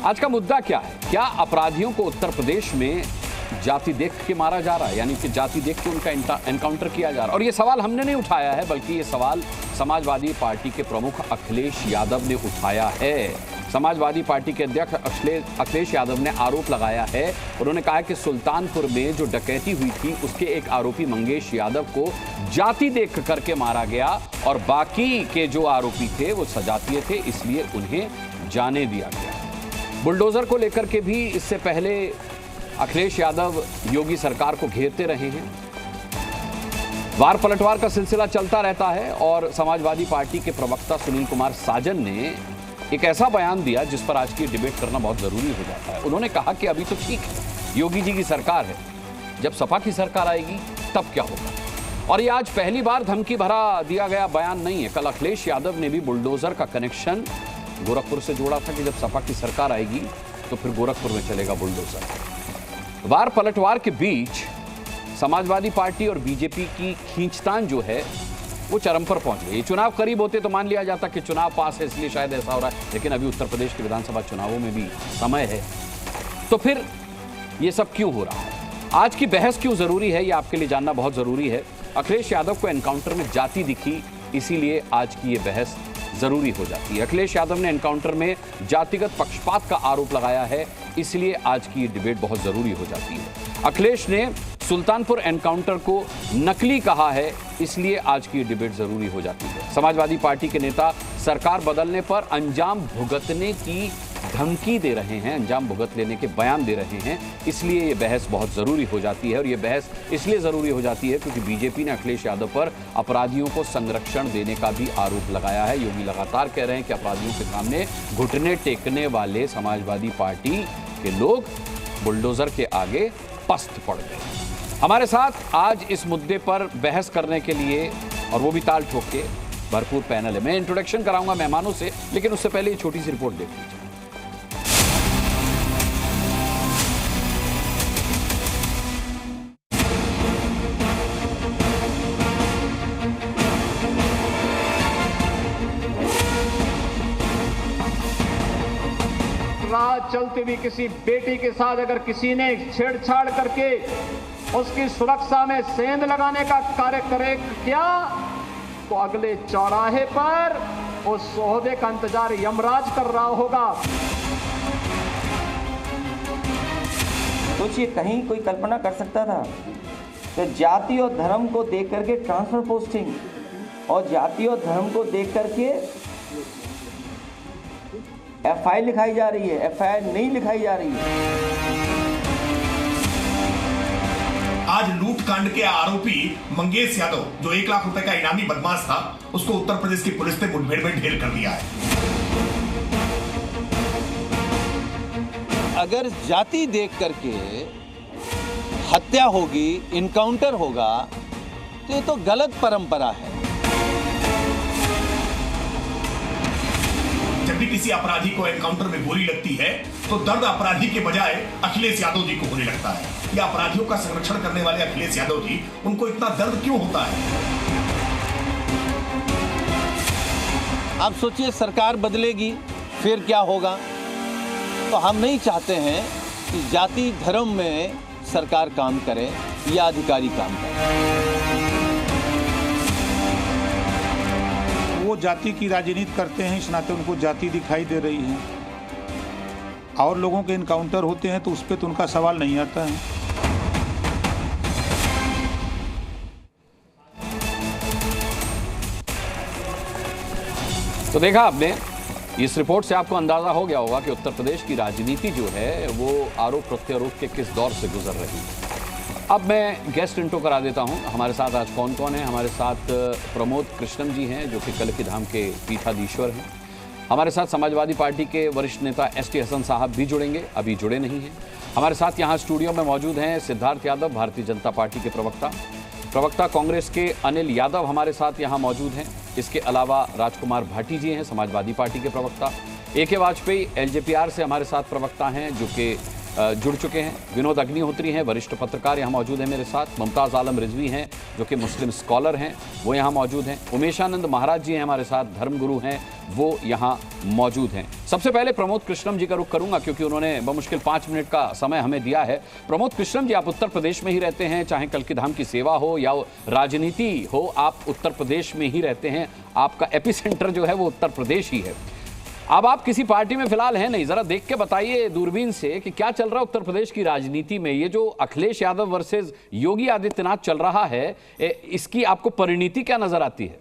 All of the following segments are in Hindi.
आज का मुद्दा क्या है? क्या अपराधियों को उत्तर प्रदेश में जाति देख के मारा जा रहा है, यानी कि जाति देख के उनका एनकाउंटर किया जा रहा है? और ये सवाल हमने नहीं उठाया है, बल्कि ये सवाल समाजवादी पार्टी के प्रमुख अखिलेश यादव ने उठाया है। समाजवादी पार्टी के अध्यक्ष अखिलेश यादव ने आरोप लगाया है। उन्होंने कहा कि सुल्तानपुर में जो डकैती हुई थी उसके एक आरोपी मंगेश यादव को जाति देख करके मारा गया और बाकी के जो आरोपी थे वो सजातीय थे, इसलिए उन्हें जाने दिया गया। बुलडोजर को लेकर के भी इससे पहले अखिलेश यादव योगी सरकार को घेरते रहे हैं। वार पलटवार का सिलसिला चलता रहता है और समाजवादी पार्टी के प्रवक्ता सुनील कुमार साजन ने एक ऐसा बयान दिया जिस पर आज की डिबेट करना बहुत जरूरी हो जाता है। उन्होंने कहा कि अभी तो ठीक है, योगी जी की सरकार है, जब सपा की सरकार आएगी तब क्या होगा। और ये आज पहली बार धमकी भरा दिया गया बयान नहीं है। कल अखिलेश यादव ने भी बुलडोजर का कनेक्शन गोरखपुर से जोड़ा था कि जब सपा की सरकार आएगी तो फिर गोरखपुर में चलेगा बुलडोजर। वार पलटवार के बीच समाजवादी पार्टी और बीजेपी की खींचतान जो है वो चरम पर पहुंच गई। चुनाव करीब होते तो मान लिया जाता कि चुनाव पास है इसलिए शायद ऐसा हो रहा है, लेकिन अभी उत्तर प्रदेश के विधानसभा चुनावों में भी समय है, तो फिर ये सब क्यों हो रहा है? आज की बहस क्यों जरूरी है, ये आपके लिए जानना बहुत जरूरी है। अखिलेश यादव को एनकाउंटर में जाति दिखी, इसीलिए आज की ये बहस जरूरी हो जाती है। अखिलेश यादव ने एनकाउंटर में जातिगत पक्षपात का आरोप लगाया है, इसलिए आज की ये डिबेट बहुत जरूरी हो जाती है। अखिलेश ने सुल्तानपुर एनकाउंटर को नकली कहा है, इसलिए आज की डिबेट जरूरी हो जाती है। समाजवादी पार्टी के नेता सरकार बदलने पर अंजाम भुगतने की धमकी दे रहे हैं, अंजाम भुगत लेने के बयान दे रहे हैं, इसलिए ये बहस बहुत जरूरी हो जाती है। और ये बहस इसलिए जरूरी हो जाती है क्योंकि बीजेपी ने अखिलेश यादव पर अपराधियों को संरक्षण देने का भी आरोप लगाया है। योगी लगातार कह रहे हैं कि अपराधियों के सामने घुटने टेकने वाले समाजवादी पार्टी के लोग बुलडोजर के आगे पस्त पड़ गए। हमारे साथ आज इस मुद्दे पर बहस करने के लिए, और वो भी ताल ठोक के, भरपूर पैनल है। मैं इंट्रोडक्शन कराऊंगा मेहमानों से, लेकिन उससे पहले ये छोटी सी रिपोर्ट देख लीजिए। रात चलती हुई किसी बेटी के साथ अगर किसी ने छेड़छाड़ करके उसकी सुरक्षा में सेंध लगाने का कार्य करे क्या, तो अगले चौराहे पर उस ओहदे का इंतजार यमराज कर रहा होगा। सोचिए, कहीं कोई कल्पना कर सकता था कि जाति और धर्म को देख करके ट्रांसफर पोस्टिंग और जाति और धर्म को देख करके एफआईआर लिखाई जा रही है, एफआईआर नहीं लिखाई जा रही है। आज लूटकांड के आरोपी मंगेश यादव, जो 1 लाख रुपए का इनामी बदमाश था, उसको उत्तर प्रदेश की पुलिस ने मुठभेड़ में ढेर कर दिया है। अगर जाति देख करके हत्या होगी, इनकाउंटर होगा, तो ये तो गलत परंपरा है। जब भी किसी अपराधी को एनकाउंटर में गोली लगती है तो दर्द अपराधी के बजाय अखिलेश यादव जी को होने लगता है। या अपराधियों का संरक्षण करने वाले अखिलेश यादव जी, उनको इतना दर्द क्यों होता है? आप सोचिए, सरकार बदलेगी फिर क्या होगा? तो हम नहीं चाहते हैं कि जाति धर्म में सरकार काम करे या अधिकारी काम करे। वो जाति की राजनीति करते हैं, इस नाते उनको जाति दिखाई दे रही है। और लोगों के इनकाउंटर होते हैं तो उस पर तो उनका सवाल नहीं आता है। तो देखा आपने, इस रिपोर्ट से आपको अंदाजा हो गया होगा कि उत्तर प्रदेश की राजनीति जो है वो आरोप प्रत्यारोप के किस दौर से गुजर रही है। अब मैं गेस्ट इंट्रो करा देता हूं। हमारे साथ आज कौन कौन है। हमारे साथ प्रमोद कृष्णम जी हैं, जो कि कलकी धाम के पीठाधीश्वर हैं। हमारे साथ समाजवादी पार्टी के वरिष्ठ नेता एसटी हसन साहब भी जुड़ेंगे, अभी जुड़े नहीं हैं। हमारे साथ यहाँ स्टूडियो में मौजूद हैं सिद्धार्थ यादव, भारतीय जनता पार्टी के प्रवक्ता कांग्रेस के अनिल यादव हमारे साथ यहाँ मौजूद हैं। इसके अलावा राजकुमार भाटी जी हैं, समाजवादी पार्टी के प्रवक्ता। AK वाजपेयी LJPR से हमारे साथ प्रवक्ता हैं, जो कि जुड़ चुके हैं। विनोद अग्निहोत्री हैं, वरिष्ठ पत्रकार यहाँ मौजूद हैं मेरे साथ। मुमताज़ आलम रिजवी हैं जो कि मुस्लिम स्कॉलर हैं, वो यहाँ मौजूद हैं। उमेशानंद महाराज जी हैं हमारे साथ, धर्मगुरु हैं, वो यहाँ मौजूद हैं। सबसे पहले प्रमोद कृष्णम जी का रुख करूंगा क्योंकि उन्होंने बमुश्किल 5 मिनट का समय हमें दिया है। प्रमोद कृष्णम जी, आप उत्तर प्रदेश में ही रहते हैं, चाहे कल्कि धाम की सेवा हो या राजनीति हो, आप उत्तर प्रदेश में ही रहते हैं। आपका एपिसेंटर जो है वो उत्तर प्रदेश ही है। अब आप किसी पार्टी में फिलहाल हैं नहीं, जरा देख के बताइए दूरबीन से कि क्या चल रहा है उत्तर प्रदेश की राजनीति में। ये जो अखिलेश यादव वर्सेस योगी आदित्यनाथ चल रहा है, इसकी आपको परिणति क्या नजर आती है?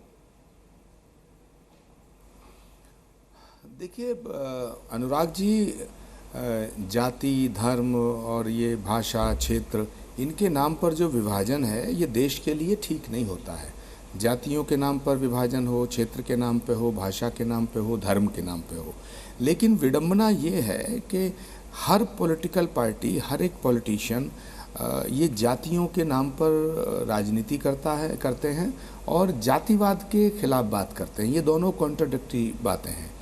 देखिए अनुराग जी, जाति, धर्म और ये भाषा, क्षेत्र, इनके नाम पर जो विभाजन है ये देश के लिए ठीक नहीं होता है। जातियों के नाम पर विभाजन हो, क्षेत्र के नाम पे हो, भाषा के नाम पे हो, धर्म के नाम पे हो, लेकिन विडंबना ये है कि हर पॉलिटिकल पार्टी, हर एक पॉलिटिशियन ये जातियों के नाम पर राजनीति करते हैं और जातिवाद के खिलाफ बात करते हैं। ये दोनों कॉन्ट्राडिक्टरी बातें हैं।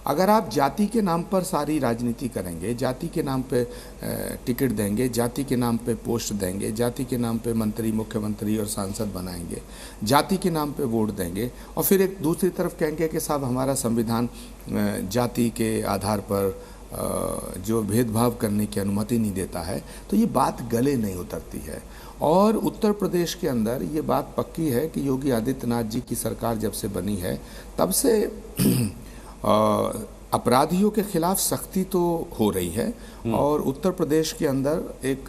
अगर आप जाति के नाम पर सारी राजनीति करेंगे, जाति के नाम पे टिकट देंगे, जाति के नाम पे पोस्ट देंगे, जाति के नाम पे मंत्री, मुख्यमंत्री और सांसद बनाएंगे, जाति के नाम पे वोट देंगे और फिर एक दूसरी तरफ कहेंगे कि साहब हमारा संविधान जाति के आधार पर जो भेदभाव करने की अनुमति नहीं देता है, तो ये बात गले नहीं उतरती है। और उत्तर प्रदेश के अंदर ये बात पक्की है कि योगी आदित्यनाथ जी की सरकार जब से बनी है तब से अपराधियों के खिलाफ सख्ती तो हो रही है और उत्तर प्रदेश के अंदर एक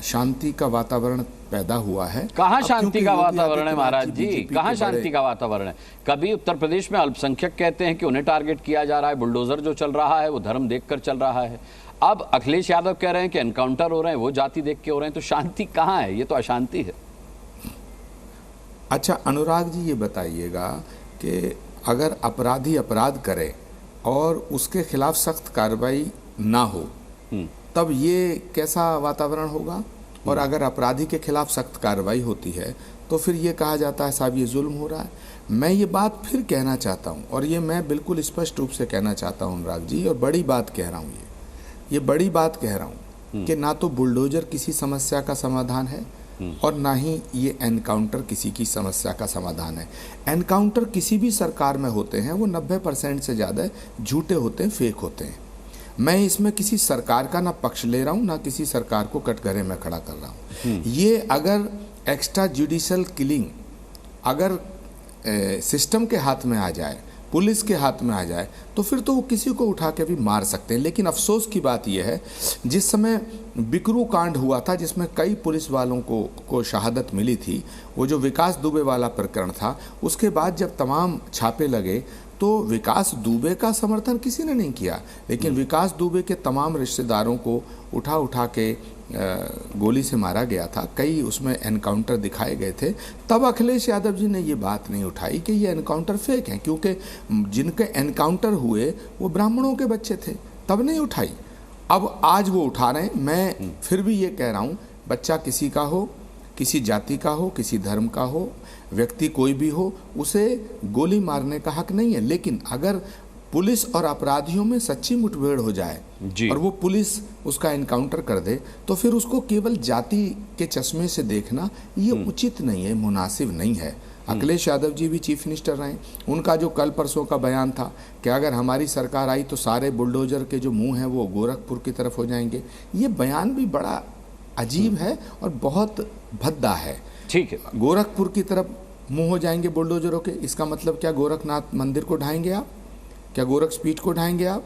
शांति का वातावरण पैदा हुआ है। कहाँ शांति का वातावरण है महाराज जी? कहाँ शांति का वातावरण है? कभी उत्तर प्रदेश में अल्पसंख्यक कहते हैं कि उन्हें टारगेट किया जा रहा है, बुलडोजर जो चल रहा है वो धर्म देखकर चल रहा है। अब अखिलेश यादव कह रहे हैं कि एनकाउंटर हो रहे हैं, वो जाति देख के हो रहे हैं, तो शांति कहाँ है? ये तो अशांति है। अच्छा अनुराग जी, ये बताइएगा कि अगर अपराधी अपराध करे और उसके खिलाफ सख्त कार्रवाई ना हो तब ये कैसा वातावरण होगा? और अगर अपराधी के खिलाफ सख्त कार्रवाई होती है तो फिर ये कहा जाता है साहब ये जुल्म हो रहा है। मैं ये बात फिर कहना चाहता हूँ और ये मैं बिल्कुल स्पष्ट रूप से कहना चाहता हूँ अनुराग जी, और बड़ी बात कह रहा हूँ, ये बड़ी बात कह रहा हूँ कि ना तो बुलडोजर किसी समस्या का समाधान है और ना ही ये एनकाउंटर किसी की समस्या का समाधान है। एनकाउंटर किसी भी सरकार में होते हैं वो 90% से ज़्यादा झूठे होते हैं, फेक होते हैं। मैं इसमें किसी सरकार का ना पक्ष ले रहा हूँ ना किसी सरकार को कटघरे में खड़ा कर रहा हूँ। ये अगर एक्स्ट्रा जुडिशल किलिंग अगर सिस्टम के हाथ में आ जाए, पुलिस के हाथ में आ जाए, तो फिर तो वो किसी को उठा के भी मार सकते हैं। लेकिन अफसोस की बात यह है, जिस समय बिकरू कांड हुआ था जिसमें कई पुलिस वालों को शहादत मिली थी, वो जो विकास दुबे वाला प्रकरण था, उसके बाद जब तमाम छापे लगे तो विकास दुबे का समर्थन किसी ने नहीं किया, लेकिन विकास दुबे के तमाम रिश्तेदारों को उठा के गोली से मारा गया था। कई उसमें एनकाउंटर दिखाए गए थे। तब अखिलेश यादव जी ने ये बात नहीं उठाई कि ये एनकाउंटर फेक हैं, क्योंकि जिनके एनकाउंटर हुए वो ब्राह्मणों के बच्चे थे, तब नहीं उठाई। अब आज वो उठा रहे हैं। मैं फिर भी ये कह रहा हूँ, बच्चा किसी का हो, किसी जाति का हो, किसी धर्म का हो, व्यक्ति कोई भी हो, उसे गोली मारने का हक नहीं है। लेकिन अगर पुलिस और अपराधियों में सच्ची मुठभेड़ हो जाए और वो पुलिस उसका एनकाउंटर कर दे, तो फिर उसको केवल जाति के चश्मे से देखना ये उचित नहीं है, मुनासिब नहीं है। अखिलेश यादव जी भी चीफ मिनिस्टर रहे, उनका जो कल परसों का बयान था कि अगर हमारी सरकार आई तो सारे बुलडोजर के जो मुंह हैं वो गोरखपुर की तरफ हो जाएंगे, ये बयान भी बड़ा अजीब है और बहुत भद्दा है। ठीक है, गोरखपुर की तरफ मुंह हो जाएंगे बुलडोजरों के, इसका मतलब क्या गोरखनाथ मंदिर को ढाएंगे आप? क्या गोरखपीठ को ढाएंगे आप?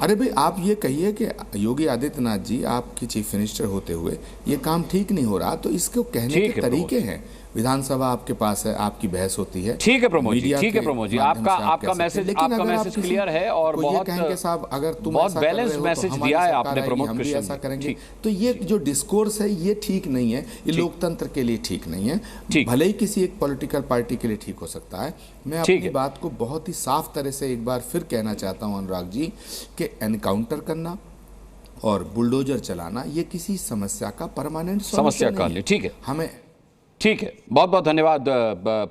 अरे भाई, आप ये कहिए कि योगी आदित्यनाथ जी आपकी चीफ मिनिस्टर होते हुए ये काम ठीक नहीं हो रहा, तो इसको कहने के तरीके हैं। विधानसभा आपके पास है, आपकी बहस होती है। ठीक है प्रमोद जी, ठीक है प्रमोद जी, आपका मैसेज क्लियर है और बहुत साहब अगर तुम बहुत बैलेंस्ड मैसेज दिया है आपने प्रमोद कृष्ण। ऐसा करेंगे तो ये जो डिस्कोर्स है ये ठीक नहीं है, ये लोकतंत्र के लिए ठीक नहीं है। भले ही किसी एक पॉलिटिकल पार्टी के लिए ठीक हो सकता है। मैं अपनी बात को बहुत ही साफ तरह से एक बार फिर कहना चाहता हूँ अनुराग जी कि एनकाउंटर करना और बुलडोजर चलाना ये किसी समस्या का परमानेंट समस्या का नहीं। ठीक है, हमें ठीक है, बहुत बहुत धन्यवाद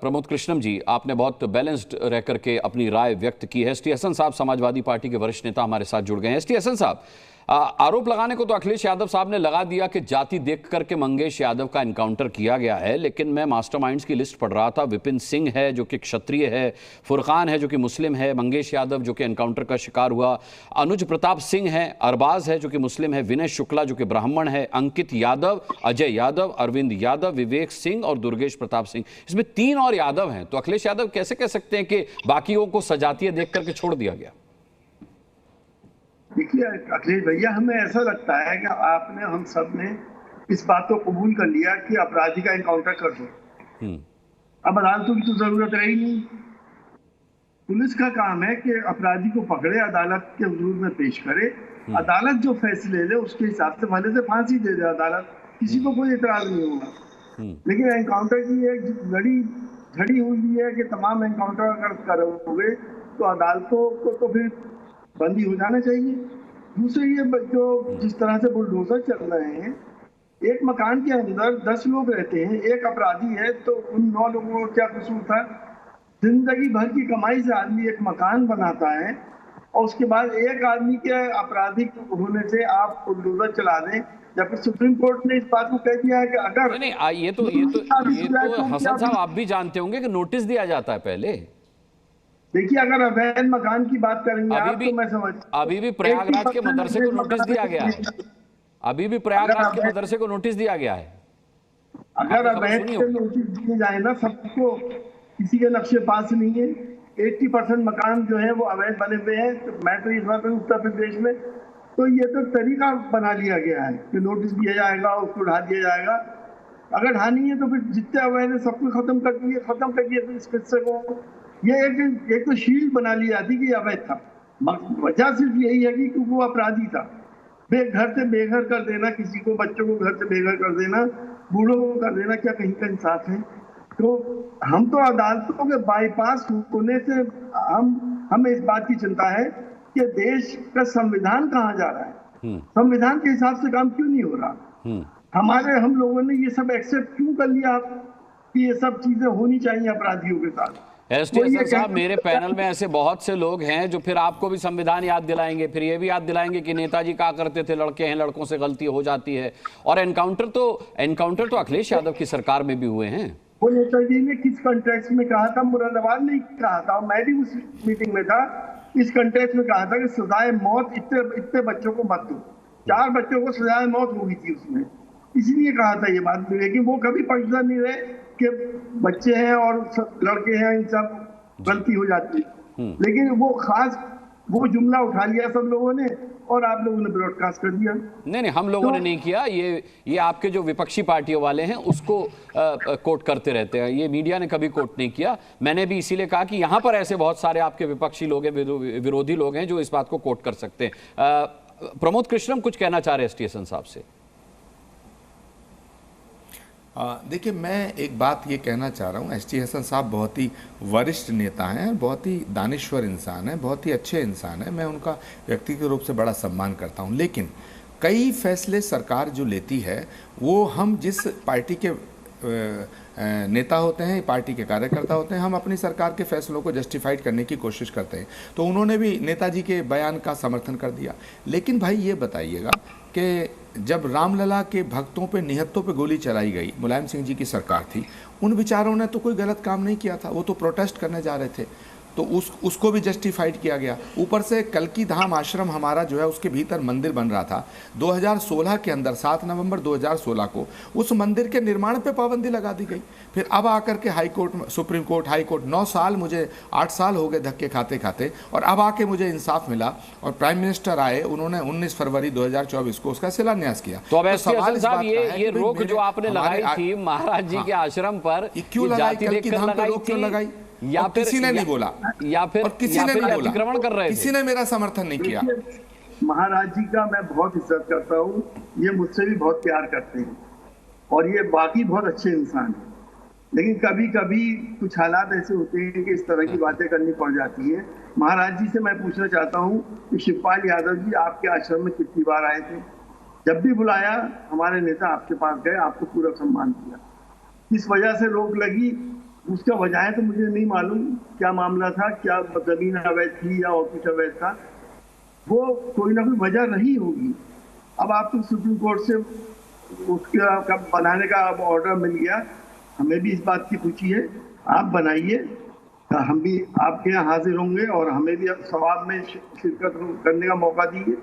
प्रमोद कृष्णम जी, आपने बहुत बैलेंस्ड रह करके अपनी राय व्यक्त की है। एसटी हसन साहब समाजवादी पार्टी के वरिष्ठ नेता हमारे साथ जुड़ गए हैं। एसटी हसन साहब, आरोप लगाने को तो अखिलेश यादव साहब ने लगा दिया कि जाति देख करके मंगेश यादव का एनकाउंटर किया गया है, लेकिन मैं मास्टरमाइंड्स की लिस्ट पढ़ रहा था। विपिन सिंह है जो कि क्षत्रिय है, फुरकान है जो कि मुस्लिम है, मंगेश यादव जो कि एनकाउंटर का शिकार हुआ, अनुज प्रताप सिंह है, अरबाज है जो कि मुस्लिम है, विनय शुक्ला जो कि ब्राह्मण है, अंकित यादव, अजय यादव, अरविंद यादव, विवेक सिंह और दुर्गेश प्रताप सिंह। इसमें 3 और यादव हैं। तो अखिलेश यादव कैसे कह सकते हैं कि बाकियों को सजातीय देख करके छोड़ दिया गया? देखिए अखिलेश भैया, हमें ऐसा लगता है कि आपने, हम सब ने इस बात को कबूल कर लिया कि अपराधी का एनकाउंटर कर दो। अब अदालतों की तो जरूरत रही नहीं। पुलिस का काम है कि अपराधी को पकड़े, अदालत के हुजूर में पेश करे, अदालत जो फैसले ले उसके हिसाब से भले से फांसी दे दे अदालत, किसी को कोई इतराज नहीं होगा। लेकिन एनकाउंटर की एक घड़ी हुई है कि तमाम एनकाउंटर अगर करोगे तो अदालतों को तो फिर बंदी हो जाना चाहिए। दूसरे ये जो जिस तरह से बुलडोजर चल रहे हैं, एक मकान के अंदर 10 लोग रहते हैं, एक अपराधी है, तो उन 9 लोगों को क्या कसूर था? जिंदगी भर की कमाई से आदमी एक मकान बनाता है और उसके बाद एक आदमी के आपराधिक होने से आप बुलडोजर चला दें। जबकि सुप्रीम कोर्ट ने इस बात को कह दिया है कि अगर नहीं, ये तो हसन साहब आप भी जानते होंगे कि नोटिस दिया जाता है पहले। देखिए, अगर अवैध मकान की बात करेंगे आप, तो मैं समझ, अभी भी प्रयागराज के मदरसे को नोटिस दिया गया है। अभी भी प्रयागराज के मदरसे को नोटिस दिया गया है। अगर अवैध के नोटिस दिए जाए ना सबको, किसी के नक्शे पास नहीं है, 80% मकान जो है वो अवैध बने हुए हैं। तो मैं तो इस बात उत्तर प्रदेश में तो ये तो तरीका बना लिया गया है कि नोटिस दिया जाएगा, उसको ढा दिया जाएगा। अगर ढानी है तो फिर जितने अवैध है सबको खत्म कर दिए इस किस्से को। ये एक तो शील्ड बना ली जाती कि अवैध था। वजह सिर्फ यही है कि वो अपराधी था। घर से बेघर कर देना किसी को, बच्चों को घर से बेघर कर देना, बूढ़ों को कर देना, क्या कहीं का इंसाफ है? तो हम तो अदालतों के बाईपास होने से हमें इस बात की चिंता है कि देश का संविधान कहाँ जा रहा है, संविधान के हिसाब से काम क्यों नहीं हो रहा। हम लोगों ने ये सब एक्सेप्ट क्यों कर लिया कि ये सब चीजें होनी चाहिए अपराधियों के साथ। एसटी साहब, मेरे पैनल में ऐसे बहुत से लोग हैं जो फिर आपको भी संविधान याद दिलाएंगे, फिर ये भी याद दिलाएंगे कि नेताजी कहा करते थे लड़के हैं, लड़कों से गलती हो जाती है। और एनकाउंटर तो अखिलेश यादव की सरकार में भी हुए हैं। वो नेताजी ने किस कंटेक्स्ट में कहा था? मुरादाबाद में कहा था, मैं भी उस मीटिंग में था। इस कंटेक्स्ट में कहा था कि सजाए मौत इतने बच्चों को मत दो। 4 बच्चों को सजाए मौत हो गई थी उसमें, इसलिए कहा था ये बात। लेकिन वो कभी पक्षधर नहीं रहे कि बच्चे हैं और लड़के हैं, इन सब गलती हो जाती है। लेकिन वो जुमला उठा लिया सब लोगों ने और आप लोगों ने ब्रॉडकास्ट कर दिया। नहीं, हम लोगों ने नहीं किया। ये आपके जो विपक्षी पार्टियों वाले हैं उसको कोट करते रहते हैं। ये मीडिया ने कभी कोट नहीं किया। मैंने भी इसीलिए कहा कि यहाँ पर ऐसे बहुत सारे आपके विपक्षी लोग हैं, विरोधी लोग हैं जो इस बात को कोट कर सकते हैं। प्रमोद कृष्णम कुछ कहना चाह रहे हैं एसटी हसन साहब से। देखिए, मैं एक बात ये कहना चाह रहा हूँ, एसटी हसन साहब बहुत ही वरिष्ठ नेता हैं, बहुत ही दानिश्वर इंसान हैं, बहुत ही अच्छे इंसान हैं। मैं उनका व्यक्तिगत रूप से बड़ा सम्मान करता हूँ। लेकिन कई फैसले सरकार जो लेती है वो हम जिस पार्टी के नेता होते हैं, पार्टी के कार्यकर्ता होते हैं, हम अपनी सरकार के फैसलों को जस्टिफाइड करने की कोशिश करते हैं। तो उन्होंने भी नेताजी के बयान का समर्थन कर दिया। लेकिन भाई ये बताइएगा कि जब रामलला के भक्तों पे, निहत्तों पे गोली चलाई गई, मुलायम सिंह जी की सरकार थी, उन बेचारों ने तो कोई गलत काम नहीं किया था, वो तो प्रोटेस्ट करने जा रहे थे, तो उसको भी जस्टिफाइड किया गया। ऊपर से कल्की धाम आश्रम हमारा जो है उसके भीतर मंदिर बन रहा था। 2016 के अंदर 7 नवंबर 2016 को उस मंदिर के निर्माण पे पाबंदी लगा दी गई। फिर अब आकर के high court, supreme court, high court, 9 साल, मुझे 8 साल हो गए धक्के खाते खाते, और अब आके मुझे इंसाफ मिला और प्राइम मिनिस्टर आए, उन्होंने 19 फरवरी 2024 को उसका शिलान्यास किया। तो अब सवाल साहब, ये रोक जो आपने लगाई थी महाराज जी के आश्रम पर, क्यों लगाई? कल्की धाम पे रोक क्यों लगाई? या किसी ने नहीं बोला, या फिर किसी ने नहीं बोला, अतिक्रमण कर रहे थे, किसी ने मेरा समर्थन नहीं किया। महाराज जी का मैं बहुत इज्जत करता हूँ, ये मुझसे भी बहुत प्यार करते हैं और ये बाकी बहुत अच्छे इंसान हैं। लेकिन कभी कभी कुछ हालात ऐसे होते हैं कि इस तरह की बातें करनी पड़ जाती है। महाराज जी से मैं पूछना चाहता हूँ कि शिवपाल यादव जी आपके आश्रम में कितनी बार आए थे? जब भी बुलाया हमारे नेता आपके पास गए, आपको पूरा सम्मान किया। किस वजह से रोक लगी उसका वजह तो मुझे नहीं मालूम, क्या मामला था, क्या जमीन अवैध थी या और कुछ अवैध था। वो कोई ना कोई वजह रही होगी। अब आप तो सुप्रीम कोर्ट से उसका बनाने का अब ऑर्डर मिल गया, हमें भी इस बात की खुशी है, आप बनाइए, हम भी आपके यहाँ हाजिर होंगे और हमें भी सवाल में शिरकत करने का मौका दीजिए।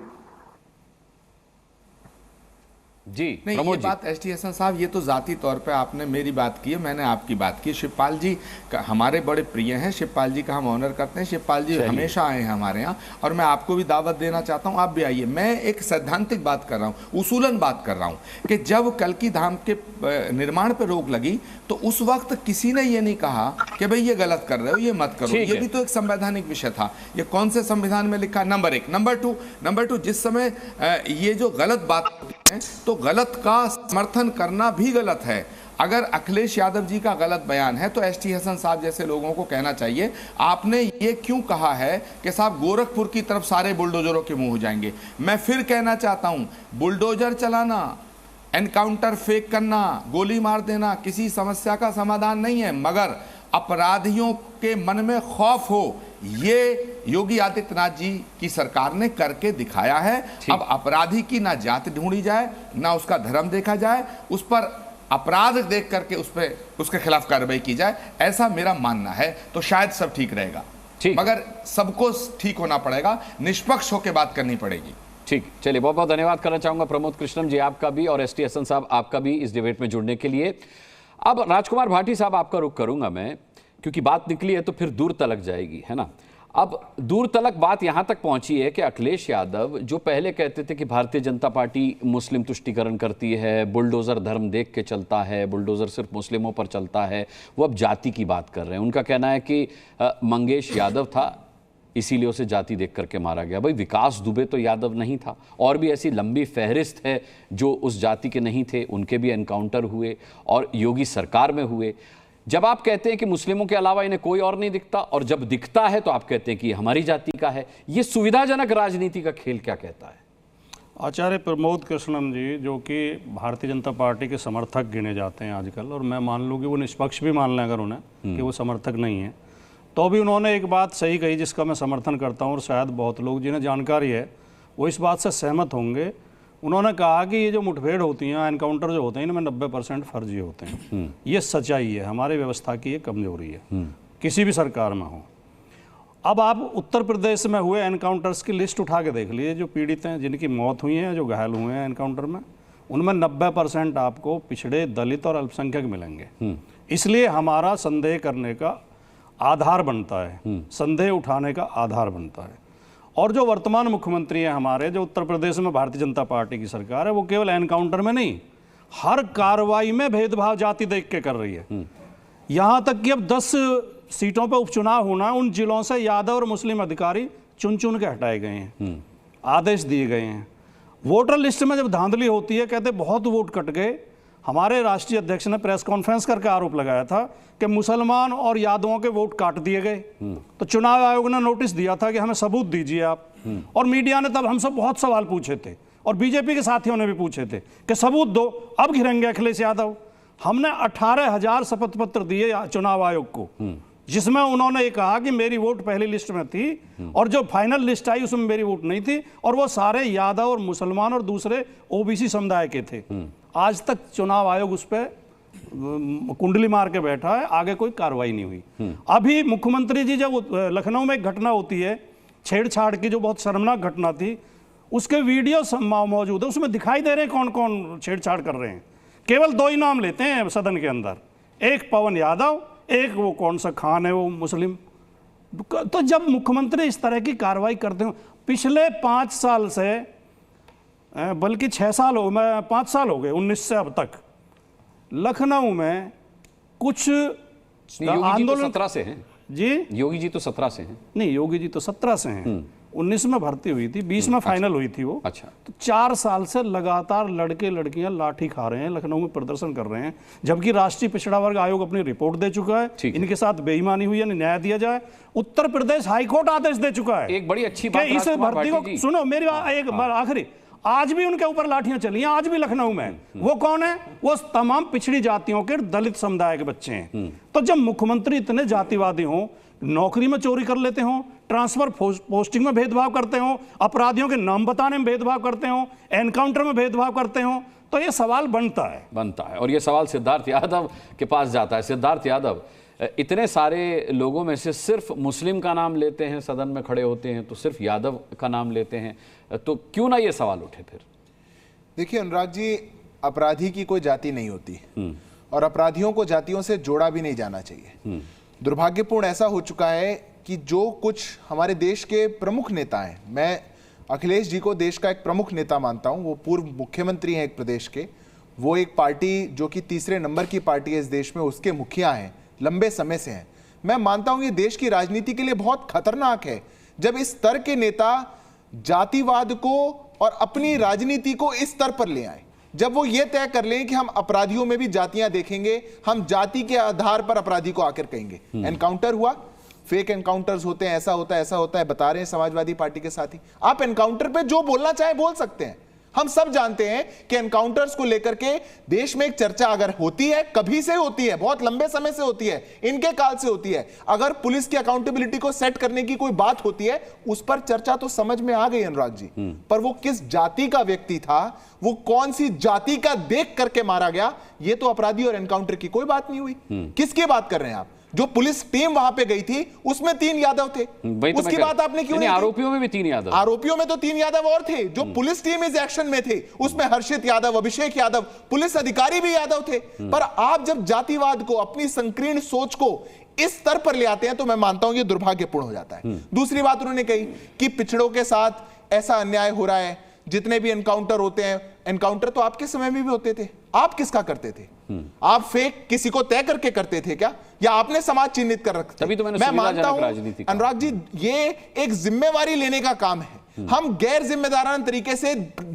जी नहीं, ये बात एसटी हसन साहब, ये तो जाती तौर पे आपने मेरी बात की है, मैंने आपकी बात की। शिवपाल जी हमारे बड़े प्रिय हैं, शिवपाल जी का हम ऑनर करते हैं। शिवपाल जी हमेशा आए हैं हमारे यहाँ और मैं आपको भी दावत देना चाहता हूँ, आप भी आइए। मैं एक सैद्धांतिक बात कर रहा हूँ, उसूलन बात कर रहा हूँ कि जब कल्कि धाम के निर्माण पर रोक लगी तो उस वक्त किसी ने ये नहीं कहा कि भाई ये गलत कर रहे हो, ये मत करो। ये भी तो एक संवैधानिक विषय था। ये कौन से संविधान में लिखा? नंबर एक। नंबर टू जिस समय ये जो गलत बात है तो गलत का समर्थन करना भी गलत है। अगर अखिलेश यादव जी का गलत बयान है तो एसटी हसन साहब जैसे लोगों को कहना चाहिए आपने ये क्यों कहा है कि साहब गोरखपुर की तरफ सारे बुलडोजरों के मुंह हो जाएंगे। मैं फिर कहना चाहता हूं, बुलडोजर चलाना, एनकाउंटर फेक करना, गोली मार देना किसी समस्या का समाधान नहीं है, मगर अपराधियों के मन में खौफ हो, ये योगी आदित्यनाथ जी की सरकार ने करके दिखाया है। अब अपराधी की ना जात ढूंढी जाए, ना उसका धर्म देखा जाए, उस पर अपराध देख करके उसके खिलाफ कार्रवाई की जाए, ऐसा मेरा मानना है। तो शायद सब ठीक रहेगा, मगर सबको ठीक होना पड़ेगा, निष्पक्ष होकर बात करनी पड़ेगी। ठीक, चलिए, बहुत बहुत धन्यवाद करना चाहूंगा प्रमोद कृष्णम जी आपका भी और एसटी हसन साहब आपका भी इस डिबेट में जुड़ने के लिए। अब राजकुमार भाटी साहब आपका रुख करूंगा मैं, क्योंकि बात निकली है तो फिर दूर तलक जाएगी, है ना। अब दूर तलक बात यहां तक पहुंची है कि अखिलेश यादव जो पहले कहते थे कि भारतीय जनता पार्टी मुस्लिम तुष्टीकरण करती है, बुलडोजर धर्म देख के चलता है, बुलडोजर सिर्फ मुस्लिमों पर चलता है, वो अब जाति की बात कर रहे हैं। उनका कहना है कि मंगेश यादव था इसीलिए उसे जाति देख करके मारा गया। भाई विकास दुबे तो यादव नहीं था, और भी ऐसी लंबी फहरिस्त है जो उस जाति के नहीं थे, उनके भी एनकाउंटर हुए और योगी सरकार में हुए। जब आप कहते हैं कि मुस्लिमों के अलावा इन्हें कोई और नहीं दिखता, और जब दिखता है तो आप कहते हैं कि हमारी जाति का है, ये सुविधाजनक राजनीति का खेल क्या कहता है? आचार्य प्रमोद कृष्णम जी, जो कि भारतीय जनता पार्टी के समर्थक गिने जाते हैं आजकल, और मैं मान लूँ कि वो निष्पक्ष भी मान लें अगर उन्हें कि वो समर्थक नहीं है, तो भी उन्होंने एक बात सही कही जिसका मैं समर्थन करता हूँ, और शायद बहुत लोग जिन्हें जानकारी है वो इस बात से सहमत होंगे। उन्होंने कहा कि ये जो मुठभेड़ होती हैं, एनकाउंटर जो होते हैं, इनमें 90% फर्जी होते हैं। ये सच्चाई है, हमारी व्यवस्था की ये कमजोरी है, किसी भी सरकार में हो। अब आप उत्तर प्रदेश में हुए एनकाउंटर्स की लिस्ट उठा के देख लीजिए, जो पीड़ित हैं, जिनकी मौत हुई है, जो घायल हुए हैं एनकाउंटर में, उनमें 90% आपको पिछड़े, दलित और अल्पसंख्यक मिलेंगे। इसलिए हमारा संदेह करने का आधार बनता है, संदेह उठाने का आधार बनता है। और जो वर्तमान मुख्यमंत्री हैं हमारे, जो उत्तर प्रदेश में भारतीय जनता पार्टी की सरकार है, वो केवल एनकाउंटर में नहीं, हर कार्रवाई में भेदभाव जाति देख के कर रही है। यहां तक कि अब 10 सीटों पर उपचुनाव होना, उन जिलों से यादव और मुस्लिम अधिकारी चुन चुन के हटाए गए हैं, आदेश दिए गए हैं। वोटर लिस्ट में जब धांधली होती है, कहते बहुत वोट कट गए। हमारे राष्ट्रीय अध्यक्ष ने प्रेस कॉन्फ्रेंस करके आरोप लगाया था कि मुसलमान और यादवों के वोट काट दिए गए। तो चुनाव आयोग ने नोटिस दिया था कि हमें सबूत दीजिए आप, और मीडिया ने तब हमसे बहुत सवाल पूछे थे, और बीजेपी के साथियों ने भी पूछे थे कि सबूत दो, अब घिरेंगे अखिलेश यादव। हमने 18,000 शपथ पत्र दिए चुनाव आयोग को, जिसमें उन्होंने कहा कि मेरी वोट पहली लिस्ट में थी और जो फाइनल लिस्ट आई उसमें मेरी वोट नहीं थी, और वो सारे यादव और मुसलमान और दूसरे ओबीसी समुदाय के थे। आज तक चुनाव आयोग उस पर कुंडली मार के बैठा है, आगे कोई कार्रवाई नहीं हुई। अभी मुख्यमंत्री जी जब लखनऊ में एक घटना होती है छेड़छाड़ की, जो बहुत शर्मनाक घटना थी, उसके वीडियो मौजूद है, उसमें दिखाई दे रहे हैं कौन कौन छेड़छाड़ कर रहे हैं। केवल 2 ही नाम लेते हैं सदन के अंदर, एक पवन यादव, एक वो कौन सा खान है वो मुस्लिम। तो जब मुख्यमंत्री इस तरह की कार्रवाई करते हो, पिछले 5 साल से, बल्कि 5 साल हो गए 19 से अब तक, लखनऊ में कुछ आंदोलन 17 से हैं जी। योगी जी तो 17 से हैं। नहीं, योगी जी तो 17 से हैं। 19 में भर्ती हुई थी, 20 में फाइनल हुई थी वो। अच्छा, तो 4 साल से लगातार लड़के लड़कियां लाठी खा रहे हैं, लखनऊ में प्रदर्शन कर रहे हैं, जबकि राष्ट्रीय पिछड़ा वर्ग आयोग अपनी रिपोर्ट दे चुका है, इनके साथ बेईमानी हुई है, न्याय दिया जाए। उत्तर प्रदेश हाईकोर्ट आदेश दे चुका है। एक बड़ी अच्छी बात इस भर्ती को सुनो, मेरी एक बार आखिरी, आज भी उनके ऊपर लाठियां चली हैं, आज भी लखनऊ में। वो कौन है? वो तमाम पिछड़ी जातियों के, दलित समुदाय के बच्चे हैं। तो जब मुख्यमंत्री इतने जातिवादी हों नौकरी में चोरी कर लेते हो, ट्रांसफर पोस्टिंग में भेदभाव करते हो, अपराधियों के नाम बताने में भेदभाव करते हो, एनकाउंटर में भेदभाव करते हो, तो ये सवाल बनता है। और ये सवाल सिद्धार्थ यादव के पास जाता है। सिद्धार्थ यादव, इतने सारे लोगों में से सिर्फ मुस्लिम का नाम लेते हैं, सदन में खड़े होते हैं तो सिर्फ यादव का नाम लेते हैं, तो क्यों ना ये सवाल उठे फिर? देखिए अनुराग जी, अपराधी की कोई जाति नहीं होती और अपराधियों को जातियों से जोड़ा भी नहीं जाना चाहिए। दुर्भाग्यपूर्ण ऐसा हो चुका है कि जो कुछ हमारे देश के प्रमुख नेता हैं, मैं अखिलेश जी को देश का एक प्रमुख नेता मानता हूं, वो पूर्व मुख्यमंत्री हैं एक प्रदेश के, वो एक पार्टी जो कि तीसरे नंबर की पार्टी है इस देश में, उसके मुखिया हैं, लंबे समय से हैं। मैं मानता हूं ये देश की राजनीति के लिए बहुत खतरनाक है जब इस स्तर के नेता जातिवाद को और अपनी राजनीति को इस स्तर पर ले आए, जब वो ये तय कर लें कि हम अपराधियों में भी जातियां देखेंगे, हम जाति के आधार पर अपराधी को आकर कहेंगे। एनकाउंटर हुआ, फेक एनकाउंटर्स होते हैं, ऐसा होता है, बता रहे हैं समाजवादी पार्टी के साथी। आप एनकाउंटर पे जो बोलना चाहे बोल सकते हैं। हम सब जानते हैं कि एनकाउंटर्स को लेकर के देश में एक चर्चा अगर होती है, कभी से होती है, बहुत लंबे समय से होती है, इनके काल से होती है। अगर पुलिस की अकाउंटेबिलिटी को सेट करने की कोई बात होती है, उस पर चर्चा तो समझ में आ गई अनुराग जी, पर वो किस जाति का व्यक्ति था, वो कौन सी जाति का देख करके मारा गया, ये तो अपराधी और एनकाउंटर की कोई बात नहीं हुई। किसकी बात कर रहे हैं आप? जो पुलिस टीम वहां पे गई थी उसमें 3 यादव थे, उसकी बात आपने क्यों नहीं? आरोपियों में भी 3 यादव, आरोपियों में तो 3 यादव और थे। जो पुलिस टीम इस एक्शन में थे उसमें हर्षित यादव, अभिषेक यादव, पुलिस अधिकारी भी यादव थे। पर आप जब जातिवाद को, अपनी संकीर्ण सोच को इस स्तर पर ले आते हैं तो मैं मानता हूं ये दुर्भाग्यपूर्ण हो जाता है। दूसरी बात उन्होंने कही कि पिछड़ों के साथ ऐसा अन्याय हो रहा है, जितने भी एनकाउंटर होते हैं, एनकाउंटर तो आपके समय में भी होते थे, आप किसका करते थे? आप फेक किसी को तय करके करते थे क्या, या आपने समाज चिन्हित कर रखा? तभी तो मैं मानता हूं अनुराग जी ये एक जिम्मेवारी लेने का काम है। हम गैर जिम्मेदाराना तरीके से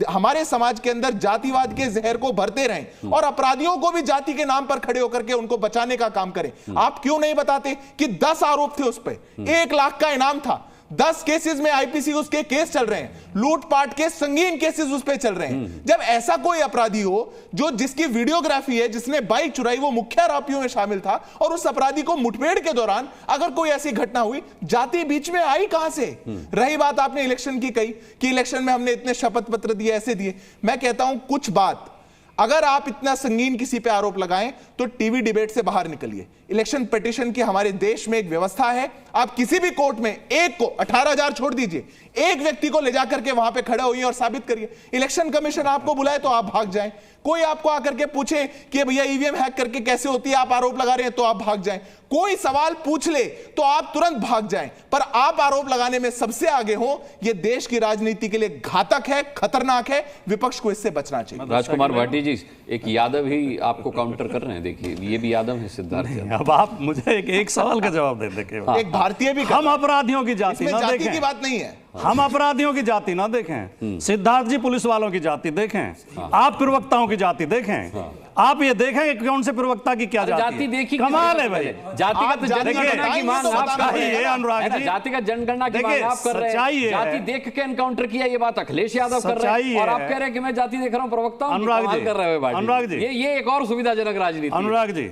हमारे समाज के अंदर जातिवाद के जहर को भरते रहें और अपराधियों को भी जाति के नाम पर खड़े होकर के उनको बचाने का काम करें। आप क्यों नहीं बताते कि 10 आरोप थे उस पर, 1 लाख का इनाम था, 10 केसेस में आईपीसी उसके केस चल रहे हैं, लूटपाट के संगीन केसेस उस पे चल रहे हैं। जब ऐसा कोई अपराधी हो जो जिसकी वीडियोग्राफी है, जिसने बाइक चुराई, वो मुख्य आरोपियों में शामिल था, और उस अपराधी को मुठभेड़ के दौरान अगर कोई ऐसी घटना हुई, जाति बीच में आई कहां से? रही बात आपने इलेक्शन की कही कि इलेक्शन में हमने इतने शपथ पत्र दिए, ऐसे दिए। मैं कहता हूं कुछ बात अगर आप इतना संगीन किसी पे आरोप लगाएं तो टीवी डिबेट से बाहर निकलिए। इलेक्शन पिटीशन की हमारे देश में एक व्यवस्था है, आप किसी भी कोर्ट में एक को 18,000 छोड़ दीजिए, एक व्यक्ति को ले जाकर के वहां पे खड़े होइए और साबित करिए। इलेक्शन कमीशन आपको बुलाए तो आप भाग जाएं, कोई आपको आकर के पूछे कि भैया ईवीएम हैक करके कैसे होती है, आप आरोप लगा रहे हैं, तो आप भाग जाएं, कोई सवाल पूछ ले तो आप तुरंत भाग जाएं, पर आप आरोप लगाने में सबसे आगे हो, यह देश की राजनीति के लिए घातक है, खतरनाक है, विपक्ष को इससे बचना चाहिए। राजकुमार भाटी जी, एक यादव ही आपको काउंटर कर रहे हैं, देखिए ये भी यादव है सिद्धार्थ। अब आप मुझे एक सवाल का जवाब दे दें। एक भारतीय भी, हम अपराधियों की जाति ना देखें, की बात नहीं है, हम अपराधियों की जाति ना देखें, सिद्धार्थ जी पुलिस वालों की जाति देखें, आप प्रवक्ताओं की जाति देखें, आप ये देखें कि कौन से प्रवक्ता की क्या जाति देखी, कमाल है भाई। जातिगत जनगणना की मांग आप कर रहे हैं, अनुराग जी, जातिगत जनगणना की मांग आप कर रहे हैं, जाति देख के एनकाउंटर किया, ये बात अखिलेश यादव कर रहे हैं, और आप कह रहे हैं कि मैं जाति देख रहा हूं, प्रवक्ता अनुराग जी कर रहे हैं। अनुराग जी, ये एक और सुविधाजनक राजनीति। अनुराग जी,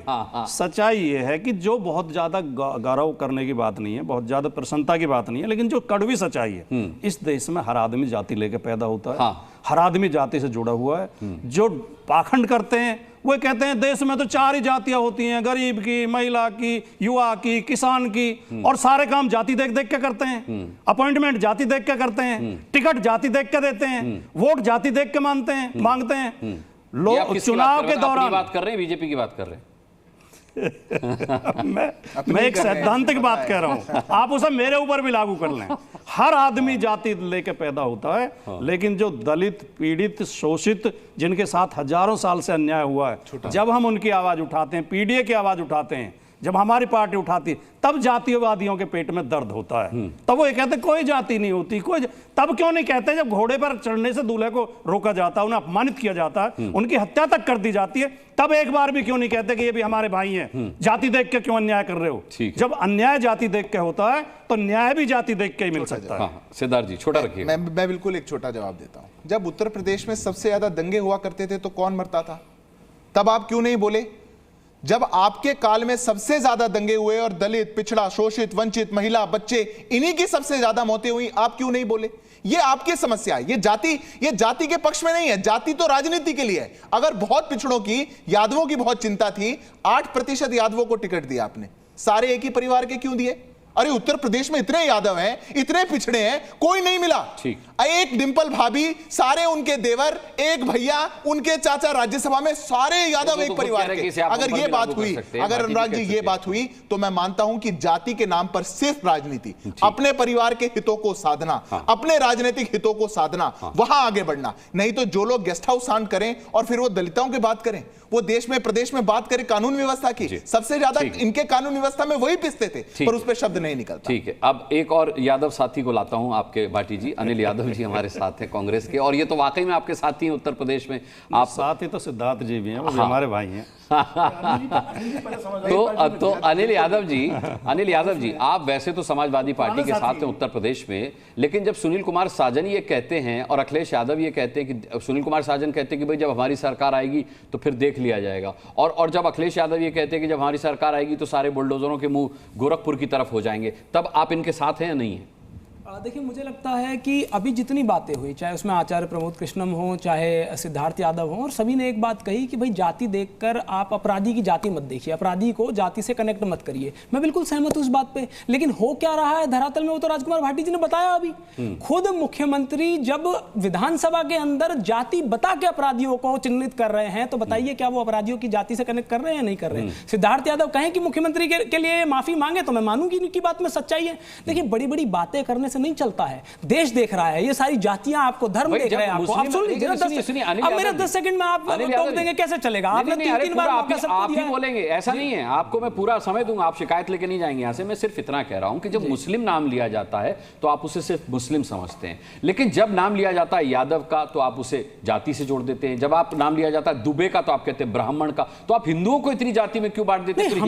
सच्चाई ये है कि जो बहुत ज्यादा गौरव करने की बात नहीं है, बहुत ज्यादा प्रसन्नता की बात नहीं है, लेकिन जो कड़वी सच्चाई है, इस देश में हर आदमी जाति लेके पैदा होता है, हर आदमी जाति से जुड़ा हुआ है। जो पाखंड करते हैं वो कहते हैं देश में तो 4 ही जातियां होती हैं, गरीब की, महिला की, युवा की, किसान की, और सारे काम जाति देख देख के करते हैं, अपॉइंटमेंट जाति देख के करते हैं, टिकट जाति देख के देते हैं, वोट जाति देख के मांगते हैं। लोग चुनाव के दौरान बात कर रहे हैं, बीजेपी की बात कर रहे हैं। मैं एक सैद्धांतिक बात कह रहा हूं, आप उसे मेरे ऊपर भी लागू कर लें। हर आदमी जाति लेके पैदा होता है, लेकिन जो दलित, पीड़ित, शोषित, जिनके साथ हजारों साल से अन्याय हुआ है, जब हम उनकी आवाज उठाते हैं, पीडीए की आवाज उठाते हैं, जब हमारी पार्टी उठाती है, तब जातिवादियों के पेट में दर्द होता है। तब वो ये कहते कोई जाति नहीं होती, कोई। तब क्यों नहीं कहते जब घोड़े पर चढ़ने से दूल्हे को रोका जाता है, उन्हें अपमानित किया जाता है, उनकी हत्या तक कर दी जाती है, तब एक बार भी क्यों नहीं कहते कि ये भी हमारे भाई हैं, जाति देख के क्यों अन्याय कर रहे हो? जब अन्याय जाति देख के होता है तो न्याय भी जाति देख के ही मिल सकता है। सिद्धार्थ जी, छोटा रखिए। मैं बिल्कुल एक छोटा जवाब देता हूं। जब उत्तर प्रदेश में सबसे ज्यादा दंगे हुआ करते थे तो कौन मरता था? तब आप क्यों नहीं बोले? जब आपके काल में सबसे ज्यादा दंगे हुए और दलित, पिछड़ा, शोषित, वंचित, महिला, बच्चे, इन्हीं की सबसे ज्यादा मौतें हुई, आप क्यों नहीं बोले? ये आपकी समस्या है। ये जाति के पक्ष में नहीं है, जाति तो राजनीति के लिए है। अगर बहुत पिछड़ों की, यादवों की बहुत चिंता थी, 8% यादवों को टिकट दिया आपने, सारे एक ही परिवार के क्यों दिए? अरे उत्तर प्रदेश में इतने यादव हैं, इतने पिछड़े हैं, कोई नहीं मिला। एक डिंपल भाभी, सारे उनके देवर, एक भैया, उनके चाचा राज्यसभा में, सारे यादव एक परिवार के। अगर ये बात हुई, अगर अनुराग जी ये बात हुई, तो मैं मानता हूं कि जाति के नाम पर सिर्फ राजनीति, अपने परिवार के हितों को साधना, अपने राजनीतिक हितों को साधना, वहां आगे बढ़ना। नहीं तो जो लोग गेस्ट हाउस सांड करें और फिर वो दलितों की बात करें, वो देश में प्रदेश में बात करें कानून व्यवस्था की, सबसे ज्यादा इनके कानून व्यवस्था में वही पिसते थे, पर उस पर शब्द नहीं निकलता। ठीक है, अब एक और यादव साथी को लाता हूं आपके, भाटी जी, अनिल यादव जी हमारे साथ हैं कांग्रेस के, और ये तो वाकई में आपके साथी हैं उत्तर प्रदेश में। आप साथ ही तो सिद्धार्थ जी भी हैं, वो हमारे भाई हैं। तो अनिल यादव जी, आप वैसे तो समाजवादी पार्टी के साथ हैं उत्तर प्रदेश में, लेकिन जब सुनील कुमार साजन ये कहते हैं और अखिलेश यादव ये कहते हैं कि सुनील कुमार साजन कहते हैं कि भाई जब हमारी सरकार आएगी तो फिर देख लिया जाएगा, और जब अखिलेश यादव ये कहते हैं कि जब हमारी सरकार आएगी तो सारे बुलडोजरों के मुंह गोरखपुर की तरफ हो जाएंगे, तब आप इनके साथ हैं या नहीं है? देखिए, मुझे लगता है कि अभी जितनी बातें हुई, चाहे उसमें आचार्य प्रमोद कृष्णम हो, चाहे सिद्धार्थ यादव हो, और सभी ने एक बात कही कि भाई जाति देखकर आप अपराधी की जाति मत देखिए, अपराधी को जाति से कनेक्ट मत करिए। मैं बिल्कुल सहमत हूं इस बात पे, लेकिन हो क्या रहा है धरातल में, वो तो राजकुमार भाटी जी ने बताया अभी। खुद मुख्यमंत्री जब विधानसभा के अंदर जाति बता के अपराधियों को चिन्हित कर रहे हैं, तो बताइए क्या वो अपराधियों की जाति से कनेक्ट कर रहे हैं या नहीं कर रहे हैं? सिद्धार्थ यादव कहें कि मुख्यमंत्री के लिए माफी मांगे, तो मैं मानूंगी इनकी बात में सच्चाई है। देखिए, बड़ी बड़ी बातें करने से नहीं चलता है, देश देख रहा है, ये सारी जातियां आपको, धर्म देख रहे हैं आपको। आप सुन लीजिए, अब मेरे 10 सेकंड में आप टोक देंगे, कैसे चलेगा? आपने 3 बार आप ही बोलेंगे, ऐसा नहीं है, आपको मैं पूरा समय दूंगा, आप शिकायत लेके नहीं जाएंगे यहां से। मैं सिर्फ इतना कह रहा हूं कि जब मुस्लिम नाम लिया जाता है तो आप उसे सिर्फ मुस्लिम समझते हैं, लेकिन जब नाम लिया जाता है यादव का तो आप उसे जाति से जोड़ देते हैं। जब आप नाम लिया जाता है दुबे का तो आप कहते हैं ब्राह्मण का। तो आप हिंदुओं को इतनी जाति में क्यों बांट देते हैं?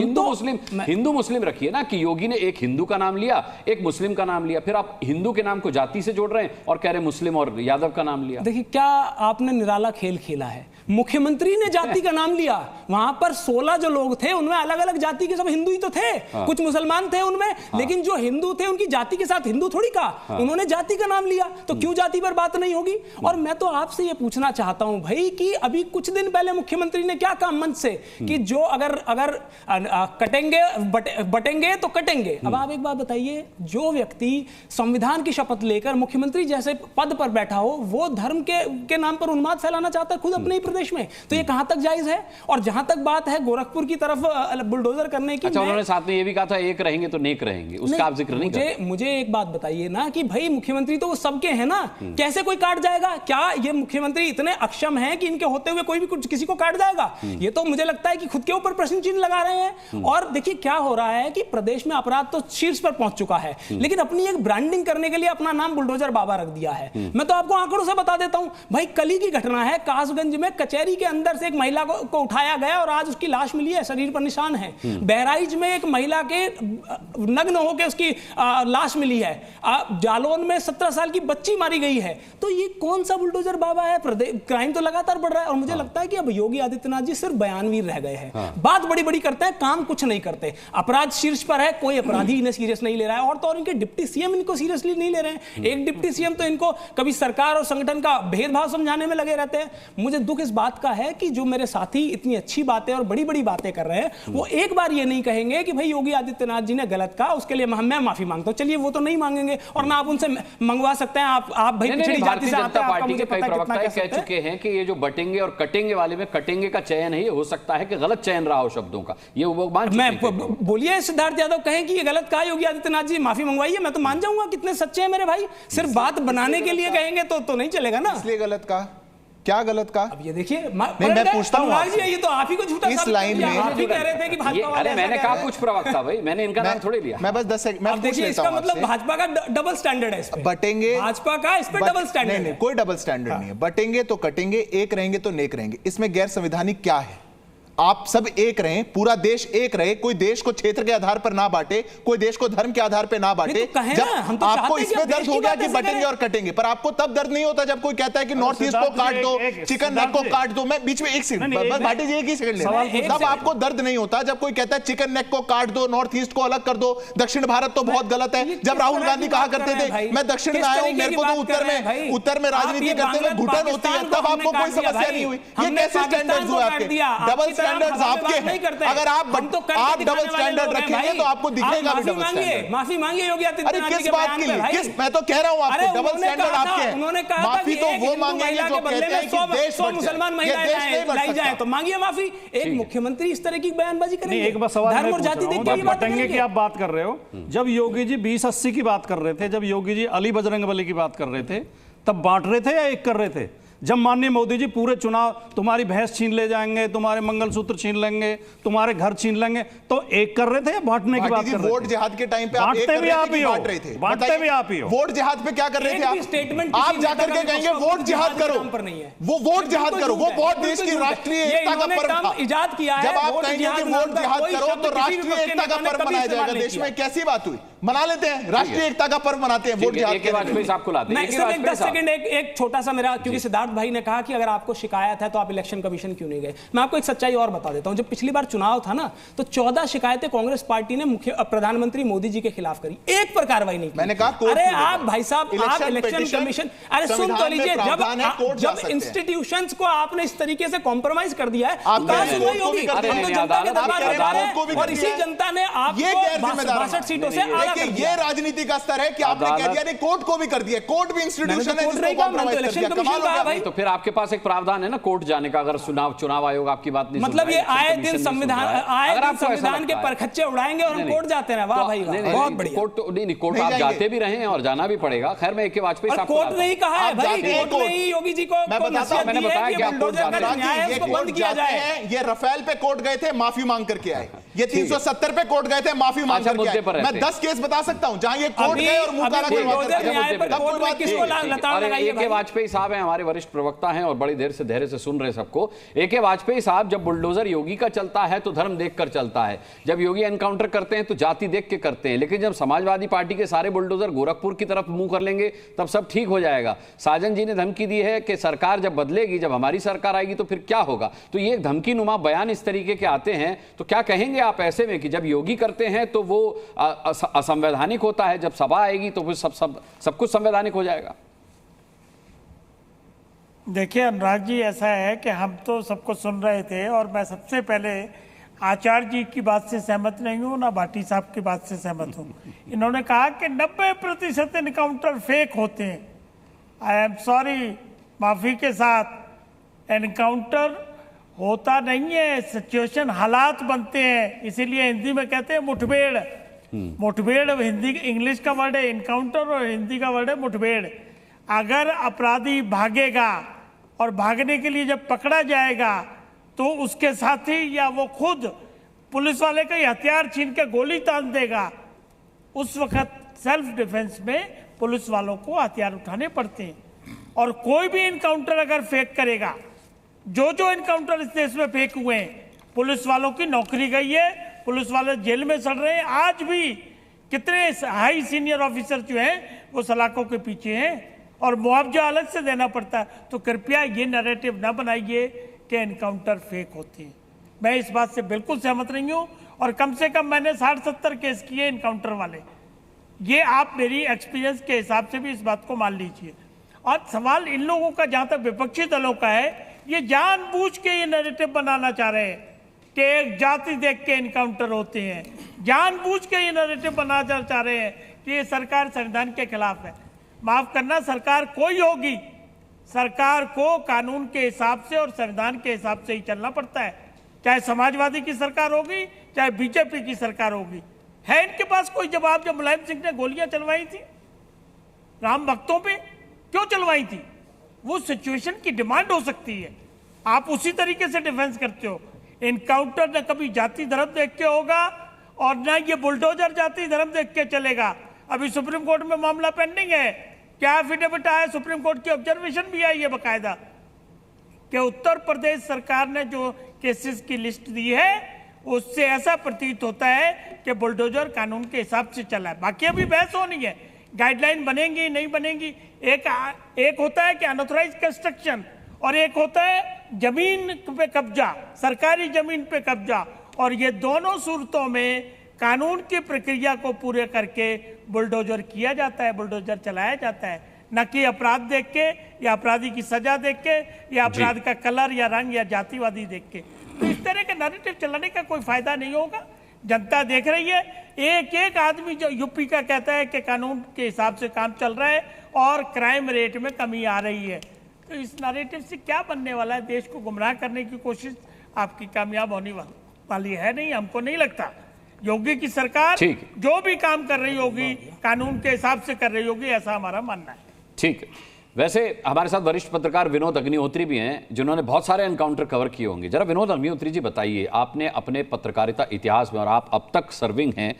हिंदू मुस्लिम रखिए ना, कि योगी ने एक हिंदू का नाम लिया, एक मुस्लिम का नाम लिया, फिर आप हिंदू के नाम को जाति से जोड़ रहे हैं और कह रहे मुस्लिम और यादव का नाम लिया। देखिए, क्या आपने निराला खेल खेला है? मुख्यमंत्री ने जाति का नाम लिया, वहां पर 16 जो लोग थे उनमें अलग अलग जाति के सब हिंदू ही तो थे, कुछ मुसलमान थे उनमें, लेकिन जो हिंदू थे उनकी जाति के साथ हिंदू थोड़ी कहा, उन्होंने जाति का नाम लिया, तो क्यों जाति पर बात नहीं होगी? और मैं तो आपसे ये पूछना चाहता हूं भाई कि अभी कुछ दिन पहले मुख्यमंत्री ने क्या कहा मंच से कि जो अगर कटेंगे बटेंगे तो कटेंगे। अब आप एक बात बताइए, जो व्यक्ति संविधान की शपथ लेकर मुख्यमंत्री जैसे पद पर बैठा हो, वो धर्म के नाम पर उन्माद फैलाना चाहता है खुद अपने ही प्रदेश में, तो ये कहां तक जायज है? और जहां तक बात है गोरखपुर की तरफ बुलडोजर करने की, अच्छा, उन्होंने साथ में ये भी कहा था एक रहेंगे तो नेक रहेंगे, उसका आप जिक्र नहीं करते। मुझे एक बात बताइए ना कि भाई मुख्यमंत्री तो वो सबके हैं ना, कैसे कोई काट जाएगा? क्या ये मुख्यमंत्री इतने अक्षम हैं कि इनके होते हुए कोई भी किसी को काट जाएगा? ये तो मुझे लगता है कि खुद के ऊपर प्रश्न चिन्ह लगा रहे हैं। और देखिए क्या हो रहा है कि प्रदेश में अपराध तो शीर्ष पर पहुंच चुका है, लेकिन अपनी एक ब्रांडिंग करने के लिए अपना नाम बुलडोजर बाबा रख दिया है। मैं तो आपको आंकड़ों से बता देता हूं भाई, कल ही की घटना है, कासगंज में कचहरी के अंदर से एक महिला को उठाया गया और आज उसकी लाश मिली है, शरीर पर निशान है। बहराइच में एक महिला के नग्न होकर उसकी लाश मिली है। जालौन में 17 साल की बच्ची मारी गई है। तो ये कौन सा बुलडोजर बाबा है? क्राइम तो लगातार बढ़ रहा है और मुझे लगता है कि अब योगी आदित्यनाथ जी सिर्फ बयानवीर रह गए हैं। बात बड़ी बड़ी करते हैं, काम कुछ नहीं करते। अपराध शीर्ष पर है, कोई अपराधी इन्हें सीरियस नहीं ले रहा है, और तो और इनके डिप्टी सीएम इनको सीरियसली नहीं ले रहे हैं। एक डिप्टी सीएम तो इनको कभी सरकार और संगठन का भेदभाव समझाने में लगे रहते हैं। मुझे दुख इस बात का है कि जो मेरे साथी इतनी अच्छी बातें और बड़ी बड़ी बातें कर रहे हैं, वो एक बार ये नहीं कहेंगे कि भाई योगी आदित्यनाथ जी ने गलत कहा, उसके लिए मैं माफी मांगता हूं। चलिए, वो तो नहीं मांगेंगे और ना आप उनसे मंगवा सकते हैं। आप भाई पिछड़ी जाति से आते हैं, पार्टी के कई प्रवक्ता कह चुके हैं कि ये जो बटेंगे और कटेंगे वाले में कटेंगे का चयन है, हो सकता है कि गलत चयन रहा हो शब्दों का, ये वो मान चुके हैं। बोलिए, सिद्धार्थ यादव कहें कि ये गलत कहा योगी आदित्यनाथ जी, माफी मंगवाइए, मैं तो मान जाऊंगा। कितने सच्चे हैं मेरे भाई, सिर्फ बात बनाने के लिए कहेंगे तो नहीं चलेगा ना। इसलिए गलत कहा, क्या गलत कहा? अब ये देखिए, मैं पूछता हूं आपसे, ये तो आप ही को झूठा इस लाइन में आप ही कह रहे थे कि भाजपा वाले, अरे मैंने कहा कुछ प्रवक्ता भाई, मैंने इनका नाम थोड़े लिया। मैं बस 10 सेकंड मैं पूछ लेता हूं। इसका मतलब भाजपा का डबल स्टैंडर्ड है इस पे, बटेंगे भाजपा का इस पे डबल स्टैंडर्ड नहीं, कोई डबल स्टैंडर्ड नहीं है। बटेंगे तो कटेंगे, एक रहेंगे तो नेक रहेंगे, इसमें गैर संवैधानिक क्या है? आप सब एक रहें, पूरा देश एक रहे, कोई देश को क्षेत्र के आधार पर ना बांटे, कोई देश को धर्म के आधार पर ना बांटे। जब आपको इसमें दर्द हो गया कि बटेंगे और कटेंगे, पर आपको तब दर्द नहीं होता जब कोई कहता है कि नॉर्थ ईस्ट को काट दो, चिकन नेक को काट दो। मैं बीच में एक सेकंड, भाटी जी एक ही सेकंड ले, तब आपको दर्द नहीं होता जब कोई कहता है चिकन नेक को काट दो, नॉर्थ ईस्ट को अलग कर दो, दक्षिण भारत तो बहुत गलत है। जब राहुल गांधी कहा करते थे मैं दक्षिण में आया हूं, मेरे को तो उत्तर में राजनीति करते हुए घुटन होती है, तब आपको कोई समस्या नहीं हुई। ये कैसे स्टैंडर्ड्स हुए आपके? डबल स्टैंडर्ड्स आपके हैं। अगर आप डबल स्टैंडर्ड रखेंगे तो आपको दिखेगा भी डबल स्टैंडर्ड। माफी मांगिए योगी आदित्यनाथ। अरे किस बात के लिए? मैं तो कह रहा हूं आपको डबल स्टैंडर्ड आपके हैं। उन्होंने कहा माफी तो वो मांगेंगे जो कहते हैं कि देश 100 मुसलमान महिलाएं लाई जाए तो मांगिए माफी। एक मुख्यमंत्री इस तरह की बयानबाजी करेंगे? एक बार सवाल धर्म और जाति देख के बटेंगे की आप बात कर रहे हो। जब योगी जी 2080 की बात कर रहे थे, जब योगी जी अली बजरंगबली की बात कर रहे थे, तब बांट रहे थे या एक कर रहे थे? जब माननीय मोदी जी पूरे चुनाव तुम्हारी भैंस छीन ले जाएंगे, तुम्हारे मंगलसूत्र छीन लेंगे, तुम्हारे घर छीन लेंगे, तो एक कर रहे थे या बांटने की बात कर रहे थे? वोट जिहाद के टाइम पे बांटते भी आप ही हो, बांटते भी आप ही हो। वोट जिहाद पे क्या कर रहे थे आप जाकर के कहेंगे वोट जिहाद करो, वो वोट जिहाद करो, वो बहुत देश की राष्ट्रीय एकता का पर्व था। इजाद किया है। जब आप कहेंगे कि वोट जिहाद करो तो राष्ट्रीय एकता का पर्व मनाया जाएगा देश में। कैसी बात हुई? मना लेते हैं, राष्ट्रीय एकता का पर्व मनाते हैं, वोट जिहाद के। वाजपेयी साहब को लाते हैं। 10 सेकंड एक छोटा सा मेरा, क्योंकि सिद्धार्थ भाई ने कहा कि अगर आपको शिकायत है तो आप इलेक्शन कमीशन क्यों नहीं गए। मैं आपको एक सच्चाई और बता देता हूं। जब पिछली बार चुनाव था ना, तो 14 शिकायतें कांग्रेस पार्टी ने प्रधानमंत्री मोदी जी के खिलाफ करी, एक पर कार्रवाई नहीं की। मैंने कहा अरे आप भाई साहब, आप इलेक्शन कमीशन, अरे सुन तो लीजिए, जब इंस्टीट्यूशंस को आपने इस तरीके से कॉम्प्रोमाइज कर दिया है, कहां सुनवाई होगी? हम तो जनता के दरबार में आए हैं और इसी जनता ने आपको 62 सीटों से आला कर दिया। ये राजनीति का स्तर है कि आपने कह दिया, कोर्ट को भी कर दिया। कोर्ट भी इंस्टीट्यूशन है जिसको कॉम्प्रोमाइज कर दिया। कमाल हो गया भाई। तो फिर आपके पास एक प्रावधान है ना कोर्ट जाने का, अगर चुनाव आयोग आपकी बात नहीं, मतलब ये आए दिन संविधान के परखच्चे उड़ाएंगे और हम कोर्ट जाते हैं। वाह भाई, बहुत बढ़िया। कोर्ट आप जाते भी रहे और जाना भी पड़ेगा। खैर मैं AK वाजपेयी साहब, कोर्ट नहीं कहा है भाई, कोर्ट ने ही योगी जी को मैंने बताया कि आप कोर्ट जाए। ये रफेल पे कोर्ट गए थे, माफी मांग करके आए। ये 370 पे कोर्ट गए थे, माफी मांग करके आए। मैं 10 केस बता सकता हूं जहां ये कोर्ट गए और मुंह काला करवा AK वाजपेयी साहब हैं, हमारे वरिष्ठ प्रवक्ता हैं और बड़ी देर से धैर्य से सुन रहे सबको। AK वाजपेयी साहब, जब बुलडोजर योगी का चलता है तो धर्म देखकर चलता है, जब योगी एनकाउंटर करते हैं तो जाति देख के करते हैं, लेकिन जब समाजवादी पार्टी के सारे बुलडोजर गोरखपुर की तरफ मुंह कर लेंगे तब सब ठीक हो जाएगा। साजन जी ने धमकी दी है कि सरकार जब बदलेगी, जब हमारी सरकार आएगी तो फिर क्या होगा। तो ये धमकी नुमा बयान इस तरीके के आते हैं, तो क्या कहेंगे आप ऐसे में कि जब योगी करते हैं तो वो असंवैधानिक होता है, जब सभा आएगी तो फिर सब कुछ संवैधानिक हो जाएगा? देखिए अनुराग जी, ऐसा है कि हम तो सबको सुन रहे थे और मैं सबसे पहले आचार्य जी की बात से सहमत नहीं हूँ, ना भाटी साहब की बात से सहमत हूँ। इन्होंने कहा कि 90% एनकाउंटर फेक होते हैं। आई एम सॉरी, माफ़ी के साथ एनकाउंटर होता नहीं है, सिचुएशन हालात बनते हैं। इसीलिए हिंदी में कहते हैं मुठभेड़। मुठभेड़ हिंदी इंग्लिश का वर्ड है इनकाउंटर और हिंदी का वर्ड है मुठभेड़। अगर अपराधी भागेगा और भागने के लिए जब पकड़ा जाएगा तो उसके साथी या वो खुद पुलिस वाले का हथियार छीन के गोली तान देगा, उस वक्त सेल्फ डिफेंस में पुलिस वालों को हथियार उठाने पड़ते हैं। और कोई भी इनकाउंटर अगर फेक करेगा, जो इनकाउंटर इस देश में फेक हुए हैं, पुलिस वालों की नौकरी गई है, पुलिस वाले जेल में सड़ रहे हैं। आज भी कितने हाई सीनियर ऑफिसर जो हैं वो सलाखों के पीछे हैं और मुआवजा अलग से देना पड़ता है। तो कृपया ये नैरेटिव ना बनाइए कि एनकाउंटर फेक होते हैं। मैं इस बात से बिल्कुल सहमत नहीं हूँ और कम से कम मैंने 60-70 केस किए एनकाउंटर वाले। ये आप मेरी एक्सपीरियंस के हिसाब से भी इस बात को मान लीजिए। और सवाल इन लोगों का, जहाँ तक विपक्षी दलों का है, ये जानबूझ के ये नैरेटिव बनाना चाह रहे हैं कि एक जाति देख के एनकाउंटर होते हैं। जानबूझ के ये नैरेटिव बनाना चाह रहे हैं कि ये सरकार संविधान के खिलाफ है। माफ करना, सरकार कोई होगी, सरकार को कानून के हिसाब से और संविधान के हिसाब से ही चलना पड़ता है। चाहे समाजवादी की सरकार होगी, चाहे बीजेपी की सरकार होगी। है इनके पास कोई जवाब? जब मुलायम सिंह ने गोलियां चलवाई थी राम भक्तों पे, क्यों चलवाई थी? वो सिचुएशन की डिमांड हो सकती है, आप उसी तरीके से डिफेंस करते हो। इनकाउंटर न कभी जाति धर्म देख के होगा और न ये बुलडोजर जाति धर्म देख के चलेगा। अभी सुप्रीम कोर्ट में मामला पेंडिंग है, क्या एफिडेविट आया, सुप्रीम कोर्ट की ऑब्जर्वेशन भी आई है बकायदा। कि उत्तर प्रदेश सरकार ने जो केसेस की लिस्ट दी है उससे ऐसा प्रतीत होता है कि बुलडोजर कानून के हिसाब से चला है। बाकी अभी बहस होनी है, गाइडलाइन बनेंगी नहीं बनेंगी। एक होता है कि अनऑथराइज कंस्ट्रक्शन और एक होता है जमीन पे कब्जा, सरकारी जमीन पे कब्जा, और ये दोनों सूरतों में कानून की प्रक्रिया को पूरे करके बुलडोजर किया जाता है, बुलडोजर चलाया जाता है, न कि अपराध देख के या अपराधी की सजा देख के या अपराध का कलर या रंग या जातिवादी देख के। तो इस तरह के नैरेटिव चलाने का कोई फायदा नहीं होगा। जनता देख रही है, एक एक आदमी जो यूपी का कहता है कि कानून के हिसाब से काम चल रहा है और क्राइम रेट में कमी आ रही है। तो इस नैरेटिव से क्या बनने वाला है? देश को गुमराह करने की कोशिश आपकी कामयाब होने वाली है नहीं, हमको नहीं लगता। योगी की सरकार जो भी काम कर रही होगी कानून के हिसाब से कर रही होगी, ऐसा हमारा मानना है। ठीक है। वैसे हमारे साथ वरिष्ठ पत्रकार विनोद अग्निहोत्री भी हैं, जिन्होंने बहुत सारे एनकाउंटर कवर किए होंगे। जरा विनोद अग्निहोत्री जी बताइए, आपने अपने पत्रकारिता इतिहास में, और आप अब तक सर्विंग हैं,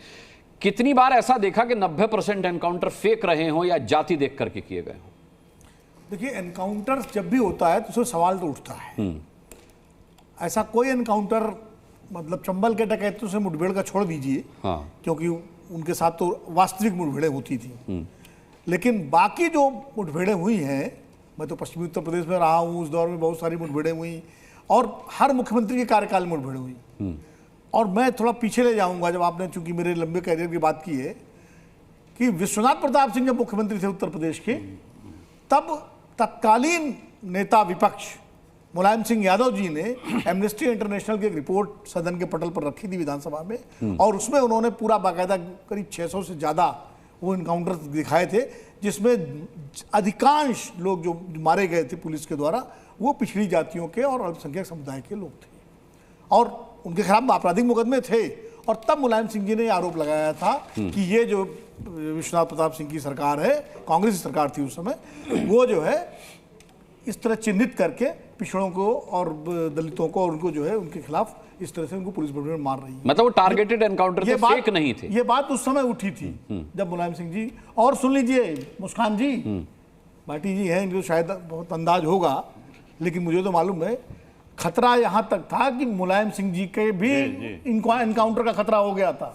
कितनी बार ऐसा देखा कि 90% एनकाउंटर फेक रहे हों या जाति देख करके किए गए हों? देखिए, एनकाउंटर जब भी होता है तो उसमें सवाल तो उठता है। ऐसा कोई एनकाउंटर, मतलब चंबल के डकैतों से मुठभेड़ का छोड़ दीजिए, क्योंकि उनके साथ तो वास्तविक मुठभेड़ें होती थी, लेकिन बाकी जो मुठभेड़ें हुई हैं, मैं तो पश्चिमी उत्तर प्रदेश में रहा हूँ, उस दौर में बहुत सारी मुठभेड़ें हुई और हर मुख्यमंत्री के कार्यकाल में मुठभेड़ हुई। और मैं थोड़ा पीछे ले जाऊंगा, जब आपने चूंकि मेरे लंबे कैरियर की बात की है, कि विश्वनाथ प्रताप सिंह जब मुख्यमंत्री थे उत्तर प्रदेश के, तब तत्कालीन नेता विपक्ष मुलायम सिंह यादव जी ने एमनेस्टी इंटरनेशनल की एक रिपोर्ट सदन के पटल पर रखी थी विधानसभा में, और उसमें उन्होंने पूरा बाकायदा करीब 600 से ज़्यादा वो इनकाउंटर दिखाए थे, जिसमें अधिकांश लोग जो मारे गए थे पुलिस के द्वारा वो पिछड़ी जातियों के और अल्पसंख्यक समुदाय के लोग थे, और उनके खिलाफ आपराधिक मुकदमे थे। और तब मुलायम सिंह जी ने आरोप लगाया था कि ये जो विश्वनाथ प्रताप सिंह की सरकार है, कांग्रेस की सरकार थी उस समय, वो जो है इस तरह चिन्हित करके पिछड़ों को और दलितों को और उनको जो है उनके खिलाफ इस तरह से उनको पुलिस बल में मार रही है। मतलब वो टारगेटेड एनकाउंटर थे, फेक नहीं थे। ये बात उस समय उठी थी जब मुलायम सिंह जी, और सुन लीजिए मुस्कान जी, भाटी जी हैं, इनको शायद बहुत अंदाज होगा, लेकिन मुझे तो मालूम है खतरा यहां तक था कि मुलायम सिंह जी के भी इनको एनकाउंटर का खतरा हो गया था।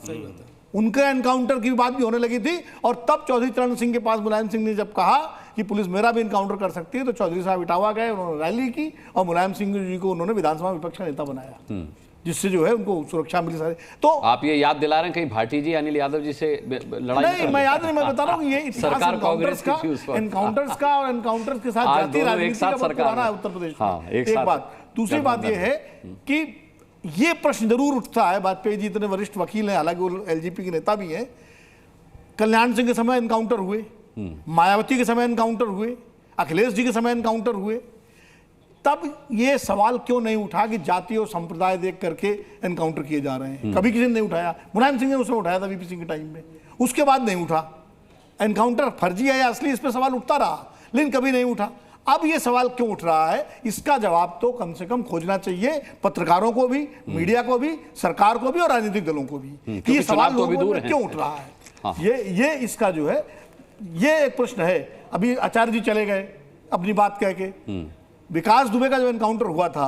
उनके एनकाउंटर की बात भी होने लगी थी, और तब चौधरी चरण सिंह के पास मुलायम सिंह ने जब कहा कि पुलिस मेरा भी इनकाउंटर कर सकती है, तो चौधरी साहब इटावा गए, उन्होंने रैली की और मुलायम सिंह जी को उन्होंने विधानसभा विपक्ष का नेता बनाया, जिससे जो है उनको सुरक्षा मिली सारी। तो आप ये याद दिला रहे हैं कहीं भाटी जी अनिल यादव जी से लड़ाई? नहीं, मैं याद नहीं, मैं बता रहा हूँ ये सरकार कांग्रेस का एनकाउंटर्स का और एनकाउंटर्स के साथ जाति राजनीति का बहुत पुराना है उत्तर प्रदेश में। एक बात, दूसरी बात ये है कि ये प्रश्न जरूर उठता है, वाजपेयी जी इतने वरिष्ठ वकील हैं, हालांकि वो एलजेपी के नेता भी हैं, कल्याण सिंह के समय एनकाउंटर हुए, मायावती के समय एनकाउंटर हुए, अखिलेश जी के समय एनकाउंटर हुए, तब ये सवाल क्यों नहीं उठा कि जाति और संप्रदाय देख करके एनकाउंटर किए जा रहे हैं? कभी किसी ने नहीं उठाया। मुलायम सिंह ने उसमें उठाया था वीपी सिंह के टाइम में, उसके बाद नहीं उठा। एनकाउंटर फर्जी है या असली, इस पर सवाल उठता रहा, लेकिन कभी नहीं उठा। अब ये सवाल क्यों उठ रहा है, इसका जवाब तो कम से कम खोजना चाहिए पत्रकारों को भी, मीडिया को भी, सरकार को भी और राजनीतिक दलों को भी, कि ये सवाल लोगों में क्यों उठ रहा है। ये इसका जो है ये एक प्रश्न है। अभी आचार्य जी चले गए अपनी बात कह के, विकास दुबे का जो एनकाउंटर हुआ था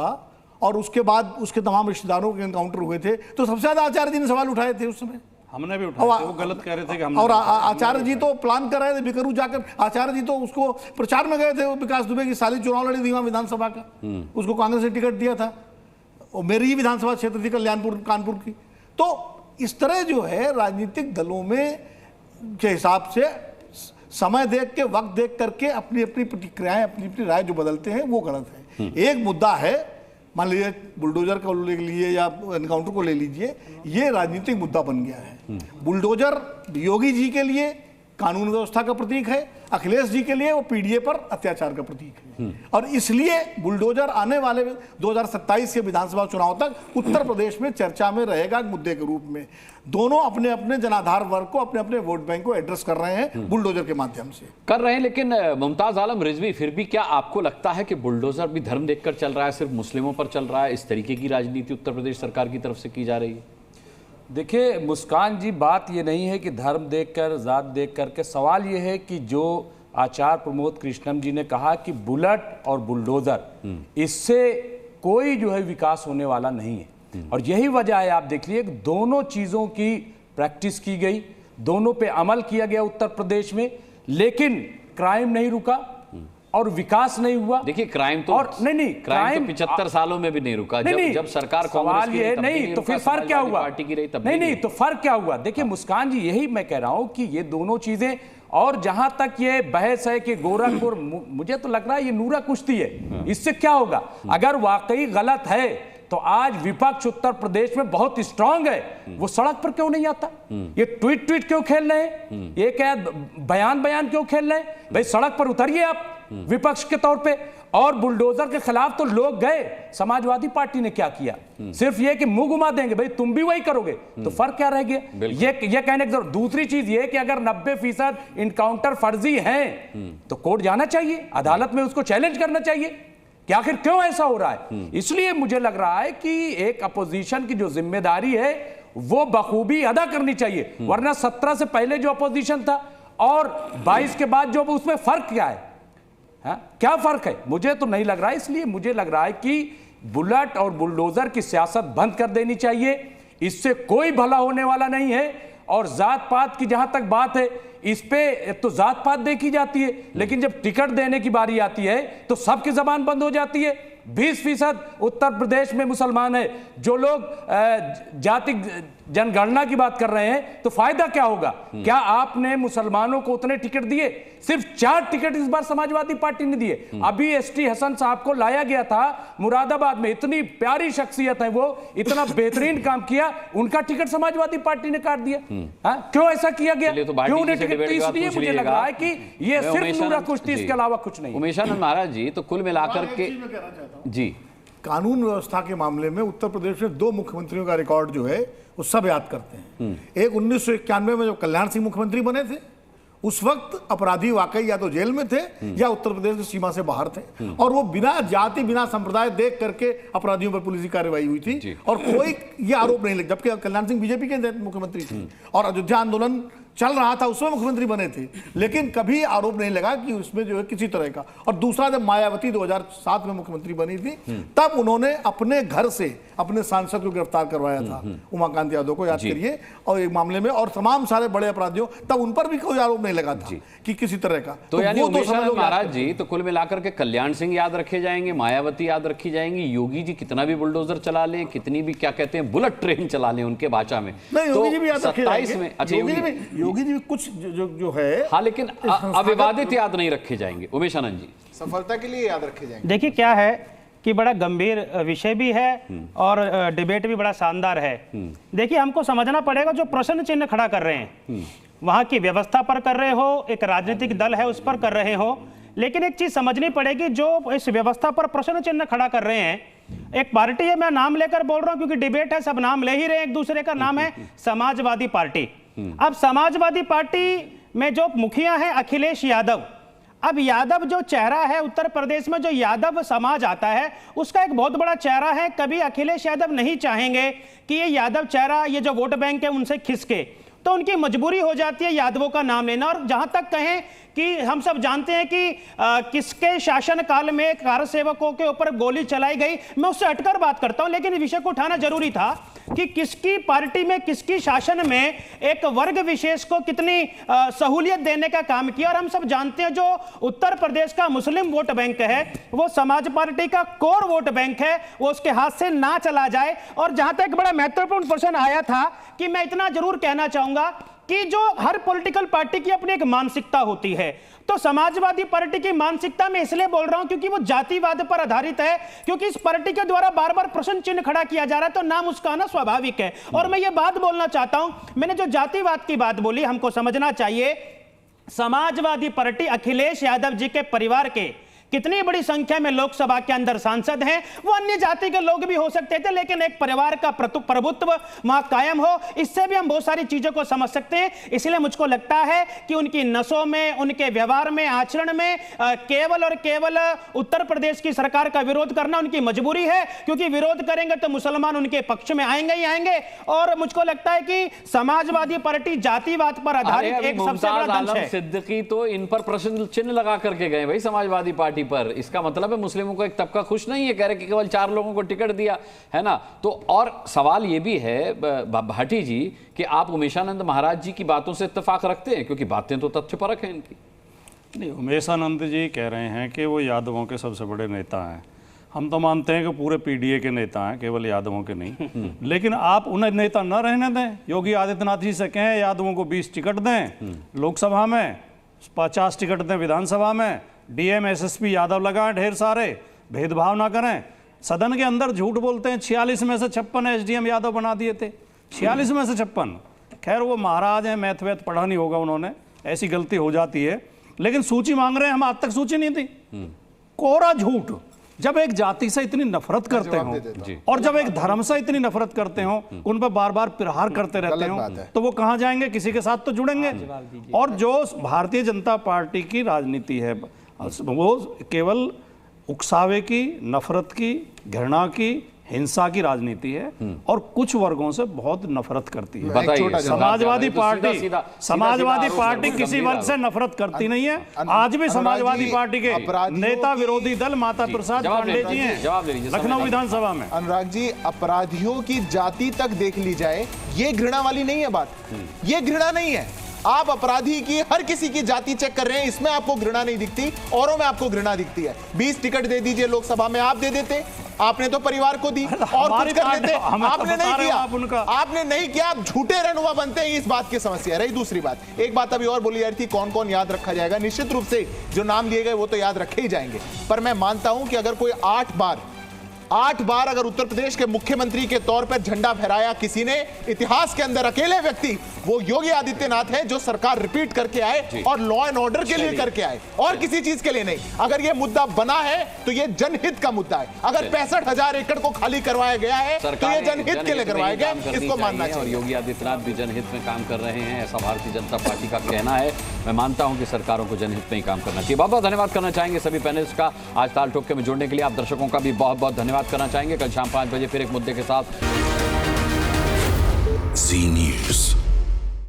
और उसके बाद उसके तमाम रिश्तेदारों के एनकाउंटर हुए थे, तो सबसे ज्यादा आचार्य जी ने सवाल उठाए थे उस समय। हमने भी उठाया थे, वो गलत कह रहे थे कि हमने, और आचार्य जी तो प्लान कर रहे थे बिकरू जाकर, आचार्य जी तो उसको प्रचार में गए थे, विकास दुबे की साली चुनाव लड़ी थी वहां विधानसभा का, उसको कांग्रेस ने टिकट दिया था, और मेरी ही विधानसभा क्षेत्र थी कल्याणपुर कानपुर की। तो इस तरह जो है राजनीतिक दलों में के हिसाब से समय देख के, वक्त देख करके अपनी अपनी प्रतिक्रियाएं, अपनी अपनी राय जो बदलते हैं वो गलत है। एक मुद्दा है, मान लीजिए बुलडोजर को ले लीजिए या एनकाउंटर को ले लीजिए, ये राजनीतिक मुद्दा बन गया है। बुलडोजर योगी जी के लिए कानून व्यवस्था का प्रतीक है, अखिलेश जी के लिए वो पीडीए पर अत्याचार का प्रतीक है, और इसलिए बुलडोजर आने वाले 2027 के विधानसभा चुनाव तक उत्तर प्रदेश में चर्चा में रहेगा मुद्दे के रूप में। दोनों अपने अपने जनाधार वर्ग को, अपने अपने वोट बैंक को एड्रेस कर रहे हैं बुलडोजर के माध्यम से कर रहे हैं। लेकिन मुमताज आलम रिजवी, फिर भी क्या आपको लगता है कि बुलडोजर भी धर्म देखकर चल रहा है, सिर्फ मुस्लिमों पर चल रहा है? इस तरीके की राजनीति उत्तर प्रदेश सरकार की तरफ से की जा रही है? देखिए मुस्कान जी, बात ये नहीं है कि धर्म देखकर, जात देख कर के, सवाल ये है कि जो आचार्य प्रमोद कृष्णम जी ने कहा कि बुलेट और बुलडोजर, इससे कोई जो है विकास होने वाला नहीं है। और यही वजह है, आप देख लीजिए, दोनों चीजों की प्रैक्टिस की गई, दोनों पे अमल किया गया उत्तर प्रदेश में, लेकिन क्राइम नहीं रुका और विकास नहीं हुआ। देखिए क्राइम तो और नहीं क्राइम तो 75 सालों में भी नहीं रुका। जब सरकार कांग्रेस की रही, नहीं तो फिर फर्क क्या हुआ? पार्टी की रही तब नहीं तो फर्क क्या हुआ? देखिए मुस्कान जी, यही मैं कह रहा हूं कि ये दोनों चीजें, और जहां तक ये बहस है कि गोरखपुर, मुझे तो लग रहा है ये नूरा कुश्ती है, इससे क्या होगा? अगर वाकई गलत है तो आज विपक्ष उत्तर प्रदेश में बहुत स्ट्रांग है, वो सड़क पर क्यों नहीं आता? ये ट्वीट क्यों खेल रहे हैं? ये क्या बयान क्यों खेल रहे हैं? भाई सड़क पर उतरिए आप विपक्ष के तौर पे। और बुलडोजर के खिलाफ तो लोग गए, समाजवादी पार्टी ने क्या किया? सिर्फ ये कि मुंह घुमा देंगे, भाई तुम भी वही करोगे, तो फर्क क्या रह गया? ये कहने की जरूरत। दूसरी चीज ये कि अगर 90% इनकाउंटर फर्जी हैं तो कोर्ट जाना चाहिए, अदालत में उसको चैलेंज करना चाहिए कि आखिर क्यों ऐसा हो रहा है। इसलिए मुझे लग रहा है कि एक अपोजिशन की जो जिम्मेदारी है वो बखूबी अदा करनी चाहिए, वरना 17 से पहले जो अपोजिशन था और 22 के बाद जो, उसमें फर्क क्या है? क्या फर्क है? मुझे तो नहीं लग रहा है। इसलिए मुझे लग रहा है कि बुलेट और बुलडोजर की सियासत बंद कर देनी चाहिए, इससे कोई भला होने वाला नहीं है। और जात पात की जहां तक बात है, इस पे तो जात पात देखी जाती है, लेकिन जब टिकट देने की बारी आती है तो सबकी जबान बंद हो जाती है। 20% उत्तर प्रदेश में मुसलमान है, जो लोग जाति जनगणना की बात कर रहे हैं, तो फायदा क्या होगा? क्या आपने मुसलमानों को उतने टिकट दिए? सिर्फ 4 टिकट इस बार समाजवादी पार्टी ने दिए। अभी एसटी हसन साहब को लाया गया था मुरादाबाद में, इतनी प्यारी शख्सियत है वो, इतना बेहतरीन काम किया, उनका टिकट समाजवादी पार्टी ने काट दिया। क्यों ऐसा किया गया? क्यों उन्हें टिकट? इसलिए मुझे लग रहा है कि ये सिर्फ नूरा कुश्ती, इसके अलावा कुछ नहीं। उमेशानंद महाराज जी, तो कुल मिलाकर के जी, कानून व्यवस्था के मामले में उत्तर प्रदेश में 2 मुख्यमंत्रियों का रिकॉर्ड जो है वो सब याद करते हैं। एक 1991 में जब कल्याण सिंह मुख्यमंत्री बने थे, उस वक्त अपराधी वाकई या तो जेल में थे या उत्तर प्रदेश की सीमा से बाहर थे, और वो बिना जाति बिना संप्रदाय देख करके अपराधियों पर पुलिस की कार्रवाई हुई थी, और कोई ये आरोप नहीं लगा। जबकि कल्याण सिंह बीजेपी के मुख्यमंत्री थे और अयोध्या आंदोलन चल रहा था, उसमें मुख्यमंत्री बने थे, लेकिन कभी आरोप नहीं लगा कि उसमें जो है किसी तरह का। और दूसरा, जब मायावती 2007 में मुख्यमंत्री बनी थी, तब उन्होंने अपने घर से अपने सांसद को गिरफ्तार करवाया था, उमाकांत यादव को, याद करिए, और एक मामले में, और तमाम सारे बड़े अपराधियों, तब उन पर भी कोई आरोप नहीं लगा था कि किसी तरह का। तो यानी महाराज जी, तो कुल मिलाकर के कल्याण सिंह याद रखे जाएंगे, मायावती याद रखी जाएंगी, योगी जी कितना भी बुलडोजर चला लें, कितनी भी क्या कहते हैं बुलेट ट्रेन चला लें उनके भाषा में, योगी जी भी याद रखे जाएंगे। अच्छा, योगी जी कुछ जो है, हाँ, लेकिन अविवादित याद नहीं रखे जाएंगे। उमेश आनंद जी, सफलता के लिए याद रखे जाएंगे। देखिए क्या है कि बड़ा गंभीर विषय भी है और डिबेट भी बड़ा शानदार है। देखिए हमको समझना पड़ेगा, जो प्रश्न चिन्ह खड़ा कर रहे हैं वहां की व्यवस्था पर कर रहे हो, एक राजनीतिक दल है उस पर कर रहे हो, लेकिन एक चीज समझनी पड़ेगी, जो इस व्यवस्था पर प्रश्न चिन्ह खड़ा कर रहे हैं, एक पार्टी है, मैं नाम लेकर बोल रहा हूं क्योंकि डिबेट है, सब नाम ले ही रहे हैं एक दूसरे का, नाम है समाजवादी पार्टी। अब समाजवादी पार्टी में जो मुखिया है अखिलेश यादव, अब यादव जो चेहरा है उत्तर प्रदेश में, जो यादव समाज आता है उसका एक बहुत बड़ा चेहरा है। कभी अखिलेश यादव नहीं चाहेंगे कि ये यादव चेहरा, ये जो वोट बैंक है उनसे खिसके, तो उनकी मजबूरी हो जाती है यादवों का नाम लेना। और जहां तक कहें कि हम सब जानते हैं कि किसके शासन काल में कार सेवकों के ऊपर गोली चलाई गई, मैं उससे हटकर बात करता हूं, लेकिन विषय को उठाना जरूरी था कि किसकी पार्टी में, किसकी शासन में एक वर्ग विशेष को कितनी सहूलियत देने का काम किया। और हम सब जानते हैं जो उत्तर प्रदेश का मुस्लिम वोट बैंक है वो समाज पार्टी का कोर वोट बैंक है, वो उसके हाथ से ना चला जाए। और जहां तक बड़ा महत्वपूर्ण प्रश्न आया था कि मैं इतना जरूर कहना चाहूंगा कि जो हर पॉलिटिकल पार्टी की अपनी एक मानसिकता होती है, तो समाजवादी पार्टी की मानसिकता में इसलिए बोल रहा हूं क्योंकि वो जातिवाद पर आधारित है, क्योंकि इस पार्टी के द्वारा बार बार प्रश्न चिन्ह खड़ा किया जा रहा है, तो नाम उसका आना स्वाभाविक है। और मैं ये बात बोलना चाहता हूं, मैंने जो जातिवाद की बात बोली, हमको समझना चाहिए समाजवादी पार्टी अखिलेश यादव जी के परिवार के कितनी बड़ी संख्या में लोकसभा के अंदर सांसद हैं, वो अन्य जाति के लोग भी हो सकते थे, लेकिन एक परिवार का प्रभुत्व वहां कायम हो, इससे भी हम बहुत सारी चीजों को समझ सकते हैं। इसलिए मुझको लगता है कि उनकी नसों में, उनके व्यवहार में, आचरण में केवल और केवल उत्तर प्रदेश की सरकार का विरोध करना उनकी मजबूरी है, क्योंकि विरोध करेंगे तो मुसलमान उनके पक्ष में आएंगे ही आएंगे। और मुझको लगता है कि समाजवादी पार्टी जातिवाद पर आधारित एक सबसे बड़ा दंश है। सिद्दीकी तो इन पर प्रश्न चिन्ह लगा करके गए भाई समाजवादी पार्टी पर। इसका मतलब है मुस्लिमों को एक तबका खुश नहीं है, कह रहे कि केवल 4 लोगों को टिकट दिया है ना। तो और सवाल ये भी है भाटी जी कि आप उमेशानंद महाराज जी की बातों से इत्तेफाक रखते हैं, क्योंकि बातें तो तथ्यपरक हैं इनकी। नहीं, उमेशानंद जी कह रहे हैं कि वो यादवों के सबसे बड़े नेता हैं। हम तो मानते हैं कि पूरे पीडीए के नेता हैं, केवल यादवों के नहीं। लेकिन आप उन्हें नेता न रहने दें। योगी आदित्यनाथ जी से कहें यादवों को 20 टिकट दें लोकसभा में, 50 टिकट दें विधानसभा में, डीएम एसएसपी यादव लगाएं ढेर सारे, भेदभाव ना करें। सदन के अंदर झूठ बोलते हैं, 46 में से 56 एसडीएम यादव बना दिए थे, 46 में से 56। खैर वो महाराज हैं, मैथ वैथ पढ़ा नहीं होगा उन्होंने, ऐसी गलती हो जाती है। लेकिन सूची मांग रहे हैं, हम आज तक सूची नहीं थी। कोरा झूठ। जब एक जाति से इतनी नफरत करते हो और जब एक धर्म से इतनी नफरत करते हो, उन पर बार बार प्रहार करते रहते हो, तो वो कहां जाएंगे? किसी के साथ तो जुड़ेंगे। और जो भारतीय जनता पार्टी की राजनीति है वो केवल उकसावे की, नफरत की, घृणा की, हिंसा की राजनीति है और कुछ वर्गों से बहुत नफरत करती है। समाजवादी पार्टी किसी वर्ग से नफरत करती नहीं है। आज भी समाजवादी पार्टी के नेता विरोधी दल माता प्रसाद पांडे जी हैं लखनऊ विधानसभा में। अनुराग जी, अपराधियों की जाति तक देख ली जाए, ये घृणा वाली नहीं है बात, ये घृणा नहीं है। आप अपराधी की हर किसी की जाति चेक कर रहे हैं, इसमें आपको घृणा नहीं दिखती, औरों में आपको घृणा दिखती है। 20 टिकट दे दीजिए लोकसभा में, आप दे देते, आपने तो परिवार को दी और कुछ कर लेते, आपने नहीं किया। आपने नहीं किया, आप झूठे रहनुमा बनते हैं, इस बात की समस्या रही। दूसरी बात, एक बात अभी और बोली जा रही थी, कौन कौन याद रखा जाएगा। निश्चित रूप से जो नाम लिए गए वो तो याद रखे ही जाएंगे, पर मैं मानता हूं कि अगर कोई 8 बार अगर उत्तर प्रदेश के मुख्यमंत्री के तौर पर झंडा फहराया किसी ने, इतिहास के अंदर अकेले व्यक्ति वो योगी आदित्यनाथ है, जो सरकार रिपीट करके आए और लॉ एंड ऑर्डर के लिए करके आए, और किसी चीज के लिए नहीं। अगर ये मुद्दा बना है तो ये जनहित का मुद्दा है। अगर 65,000 एकड़ को खाली करवाया गया है तो ये जनहित के लिए करवाया गया, इसको मानना चाहिए। और योगी आदित्यनाथ भी जनहित में काम कर रहे हैं, ऐसा भारतीय जनता पार्टी का कहना है। मैं मानता हूं कि सरकारों को जनहित में ही काम करना चाहिए। बहुत बहुत धन्यवाद करना चाहेंगे सभी पैनलिस्ट का आज ताल ठोक के में जुड़ने के लिए। आप दर्शकों का भी बहुत बहुत धन्यवाद करना चाहेंगे। कल शाम 5 बजे फिर एक मुद्दे के साथ। जी न्यूज़।